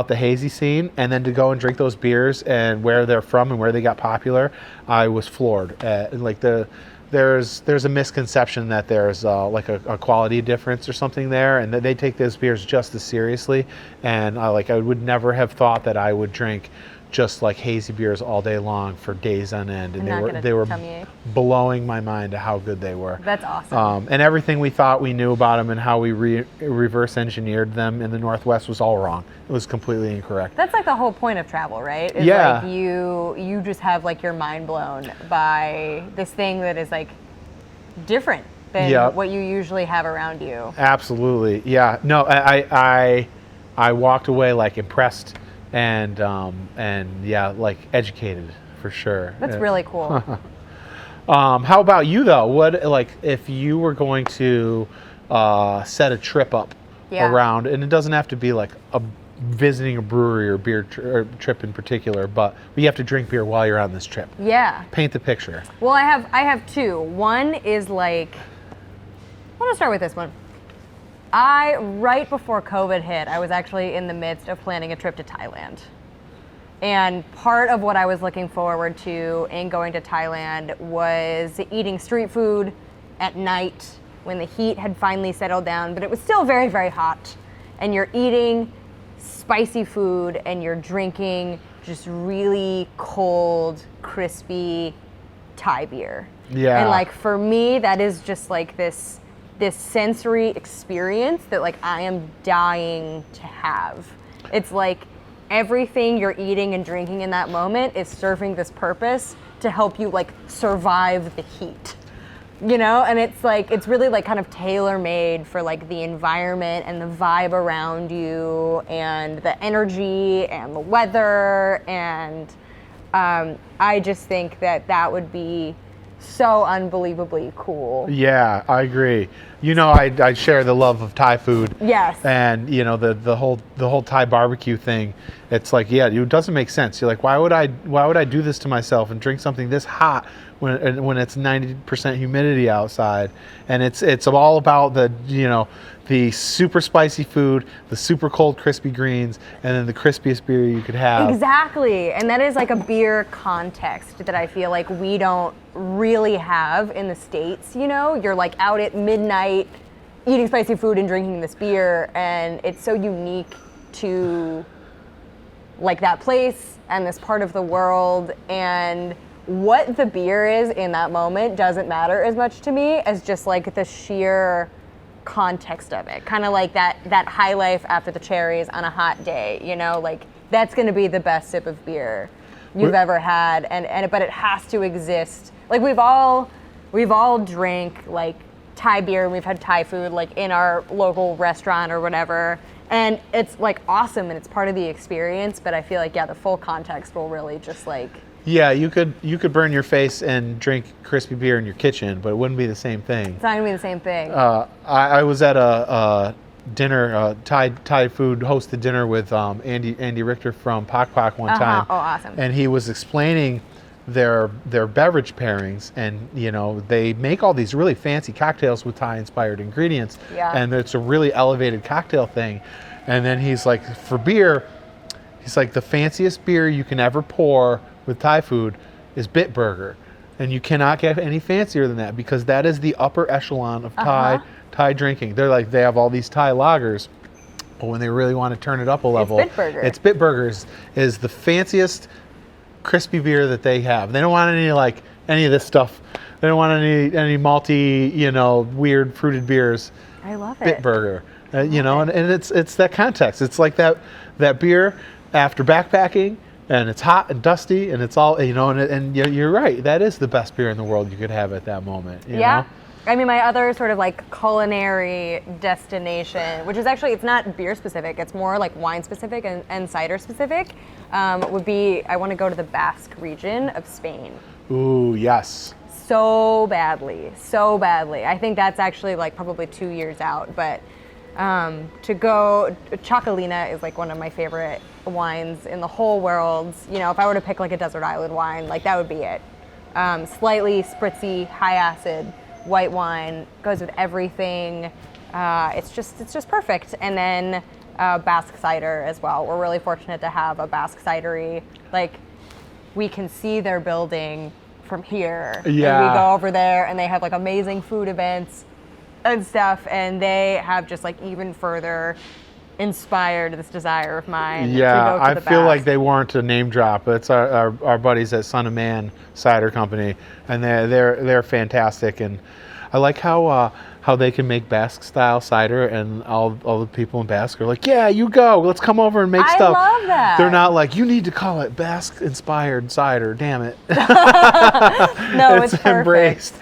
the hazy scene, and then to go and drink those beers and where they're from and where they got popular, I was floored. Like there's a misconception that there's like a quality difference or something there, and that they take those beers just as seriously. And I would never have thought that I would drink just like hazy beers all day long for days on end, and I'm not they were gonna tummy ache. blowing my mind at how good they were. That's awesome. And everything we thought we knew about them and how we reverse engineered them in the Northwest was all wrong. It was completely incorrect. That's like the whole point of travel, right? Is Yeah. like you just have like your mind blown by this thing that is like different than Yep. what you usually have around you. Absolutely, yeah. No, I walked away like impressed and yeah, like educated for sure. That's really cool. How about you though? What, like, if you were going to set a trip up Yeah. around, and it doesn't have to be like visiting a brewery or beer trip in particular, but you have to drink beer while you're on this trip. Yeah. Paint the picture. Well, I have two. One is like, let's start with this one. Right before COVID hit, I was actually in the midst of planning a trip to Thailand. And part of what I was looking forward to in going to Thailand was eating street food at night when the heat had finally settled down, but it was still very, very hot. And you're eating spicy food and you're drinking just really cold, crispy Thai beer. Yeah. And like for me, that is just like this sensory experience that like I am dying to have. It's like everything you're eating and drinking in that moment is serving this purpose to help you like survive the heat. You know, and it's like, it's really like kind of tailor-made for like the environment and the vibe around you and the energy and the weather. And I just think that that would be so unbelievably cool. Yeah, I agree. You know, I share the love of Thai food. Yes. And you know, the whole Thai barbecue thing. It's like, yeah, it doesn't make sense. You're like, why would I do this to myself and drink something this hot when it's 90% humidity outside? And it's all about the super spicy food, the super cold crispy greens, and then the crispiest beer you could have. Exactly. And that is like a beer context that I feel like we don't really have in the States, you know? You're like out at midnight eating spicy food and drinking this beer, and it's so unique to like that place and this part of the world, and what the beer is in that moment doesn't matter as much to me as just like the sheer context of it. Kind of like that high life after the cherries on a hot day, you know, like that's going to be the best sip of beer you've ever had, but it has to exist. Like we've all drank like Thai beer and we've had Thai food like in our local restaurant or whatever, and it's like awesome and it's part of the experience, but I feel like the full context will really just like, yeah, you could burn your face and drink crispy beer in your kitchen, but it wouldn't be the same thing. it's not gonna be the same thing. I was at a dinner, Thai food hosted dinner with Andy Richter from Pak Pak one time. Oh, awesome. And he was explaining their beverage pairings, and you know, they make all these really fancy cocktails with Thai inspired ingredients. Yeah. And it's a really elevated cocktail thing. And then he's like, for beer, he's like, the fanciest beer you can ever pour with Thai food is Bitburger, and you cannot get any fancier than that, because that is the upper echelon of Thai drinking. They're like, they have all these Thai lagers, but when they really want to turn it up a level, it's Bitburgers is the fanciest crispy beer that they have. They don't want any of this stuff. They don't want any malty, you know, weird fruited beers. I love it. Bitburger, you know, and it's that context. It's like that beer after backpacking, and it's hot and dusty, and it's all, you know, and you're right. That is the best beer in the world you could have at that moment. You know? I mean, my other sort of like culinary destination, which is actually, it's not beer specific, it's more like wine specific and cider specific, would be, I want to go to the Basque region of Spain. Ooh, yes. So badly. I think that's actually like probably 2 years out, but to go, Chocolina is like one of my favorite wines in the whole world. You know, if I were to pick like a desert island wine, like that would be it. Slightly spritzy, high acid, white wine, goes with everything. It's just perfect. And then Basque cider as well. We're really fortunate to have a Basque cidery. Like, we can see their building from here. Yeah. And we go over there and they have like amazing food events and stuff, and they have just like even further inspired this desire of mine to go to I the feel like Basque. they weren't a name drop. It's our buddies at Son of Man Cider Company, and they're fantastic. And I like how they can make Basque style cider, and all the people in Basque are like, yeah, you go, let's come over and make stuff. I love that. They're not like, you need to call it Basque inspired cider, damn it. No, it's perfect. Embraced.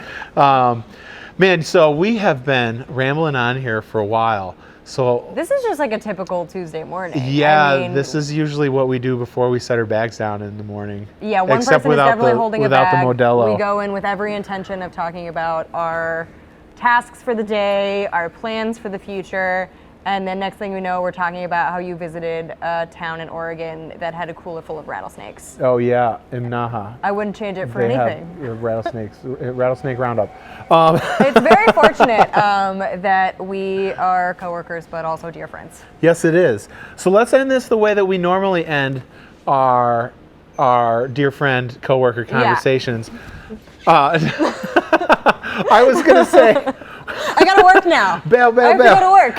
Man, so we have been rambling on here for a while. So This is just like a typical Tuesday morning. yeah, I mean, this is usually what we do before we set our bags down in the morning. Yeah, one Except person is without definitely the, holding a without bag. the Modelo. We go in with every intention of talking about our tasks for the day, our plans for the future, and then next thing we know, we're talking about how you visited a town in Oregon that had a cooler full of rattlesnakes. Oh yeah, in Naha. I wouldn't change it for They anything. have rattlesnakes, rattlesnake roundup. It's very fortunate that we are coworkers, but also dear friends. Yes, it is. So let's end this the way that we normally end our dear friend coworker conversations. I was gonna say. I gotta work now. Bail, I have to go to work.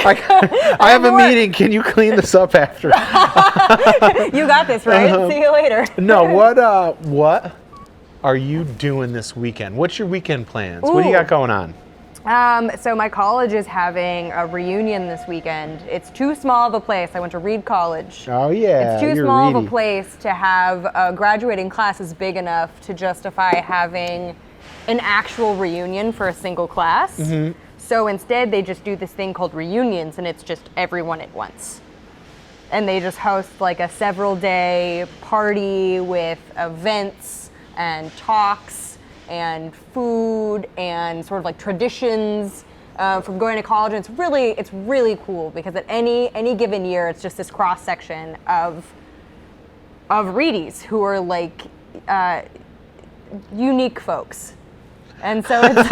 I have a meeting. Can you clean this up after? You got this, right? See you later. No, what are you doing this weekend? What's your weekend plans? What do you got going on? So my college is having a reunion this weekend. It's too small of a place. I went to Reed College. Oh yeah, It's too you're small of Reedy. a place to have a graduating class is big enough to justify having an actual reunion for a single class. So instead they just do this thing called reunions, and it's just everyone at once. And they just host like a several day party with events and talks and food and sort of like traditions from going to college. And it's really cool because at any given year, it's just this cross section of Reedies who are like unique folks. And so it's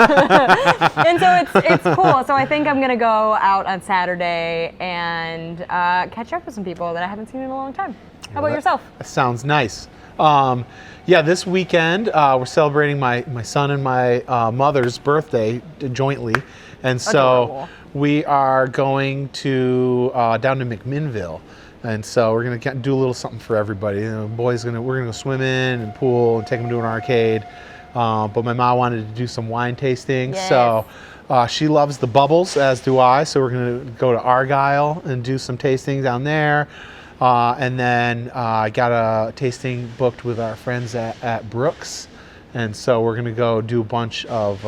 cool. So I think I'm gonna go out on Saturday and catch up with some people that I haven't seen in a long time. How about yourself? That sounds nice. Yeah, this weekend we're celebrating my son and my mother's birthday jointly, and so Adorable. we are going to down to McMinnville, and so we're gonna do a little something for everybody. You know, we're gonna go swimming and pool and take them to an arcade. But my mom wanted to do some wine tasting, so she loves the bubbles, as do I. So we're gonna go to Argyle and do some tasting down there. And then I got a tasting booked with our friends at Brooks, and so we're gonna go do a bunch of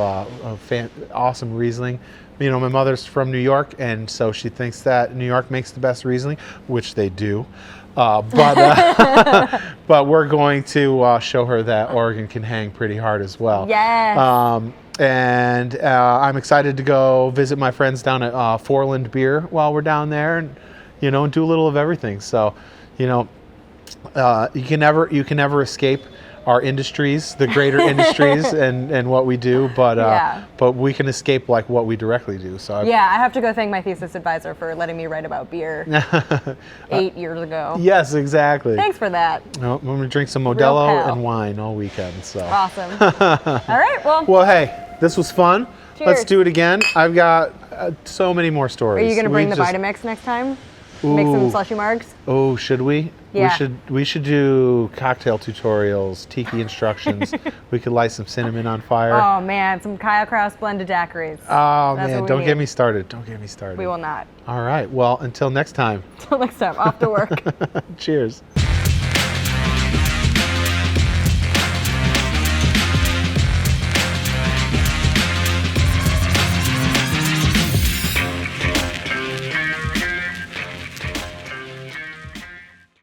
awesome Riesling. You know, my mother's from New York, and so she thinks that New York makes the best Riesling, which they do. But we're going to show her that Oregon can hang pretty hard as well. Yes. And I'm excited to go visit my friends down at Foreland Beer while we're down there, and you know, do a little of everything. So, you know, you can never escape our industries, the greater industries, and what we do. But we can escape like what we directly do. So I have to go thank my thesis advisor for letting me write about beer 8 years ago. Yes, exactly. Thanks for that. No, I'm gonna drink some Real Modelo pal. and wine all weekend. So Awesome. All right, well. Well, hey, this was fun. Cheers. Let's do it again. I've got so many more Are stories. you going to bring the Vitamix next time? Make some slushy margs? Oh, should we? Yeah. We should do cocktail tutorials, tiki instructions. We could light some cinnamon on fire. Oh man, some Kyle Krause blended daiquiris. Oh That's man, what we don't need. get me started. Don't get me started. We will not. All right. Well, until next time. Till next time, off to work. Cheers.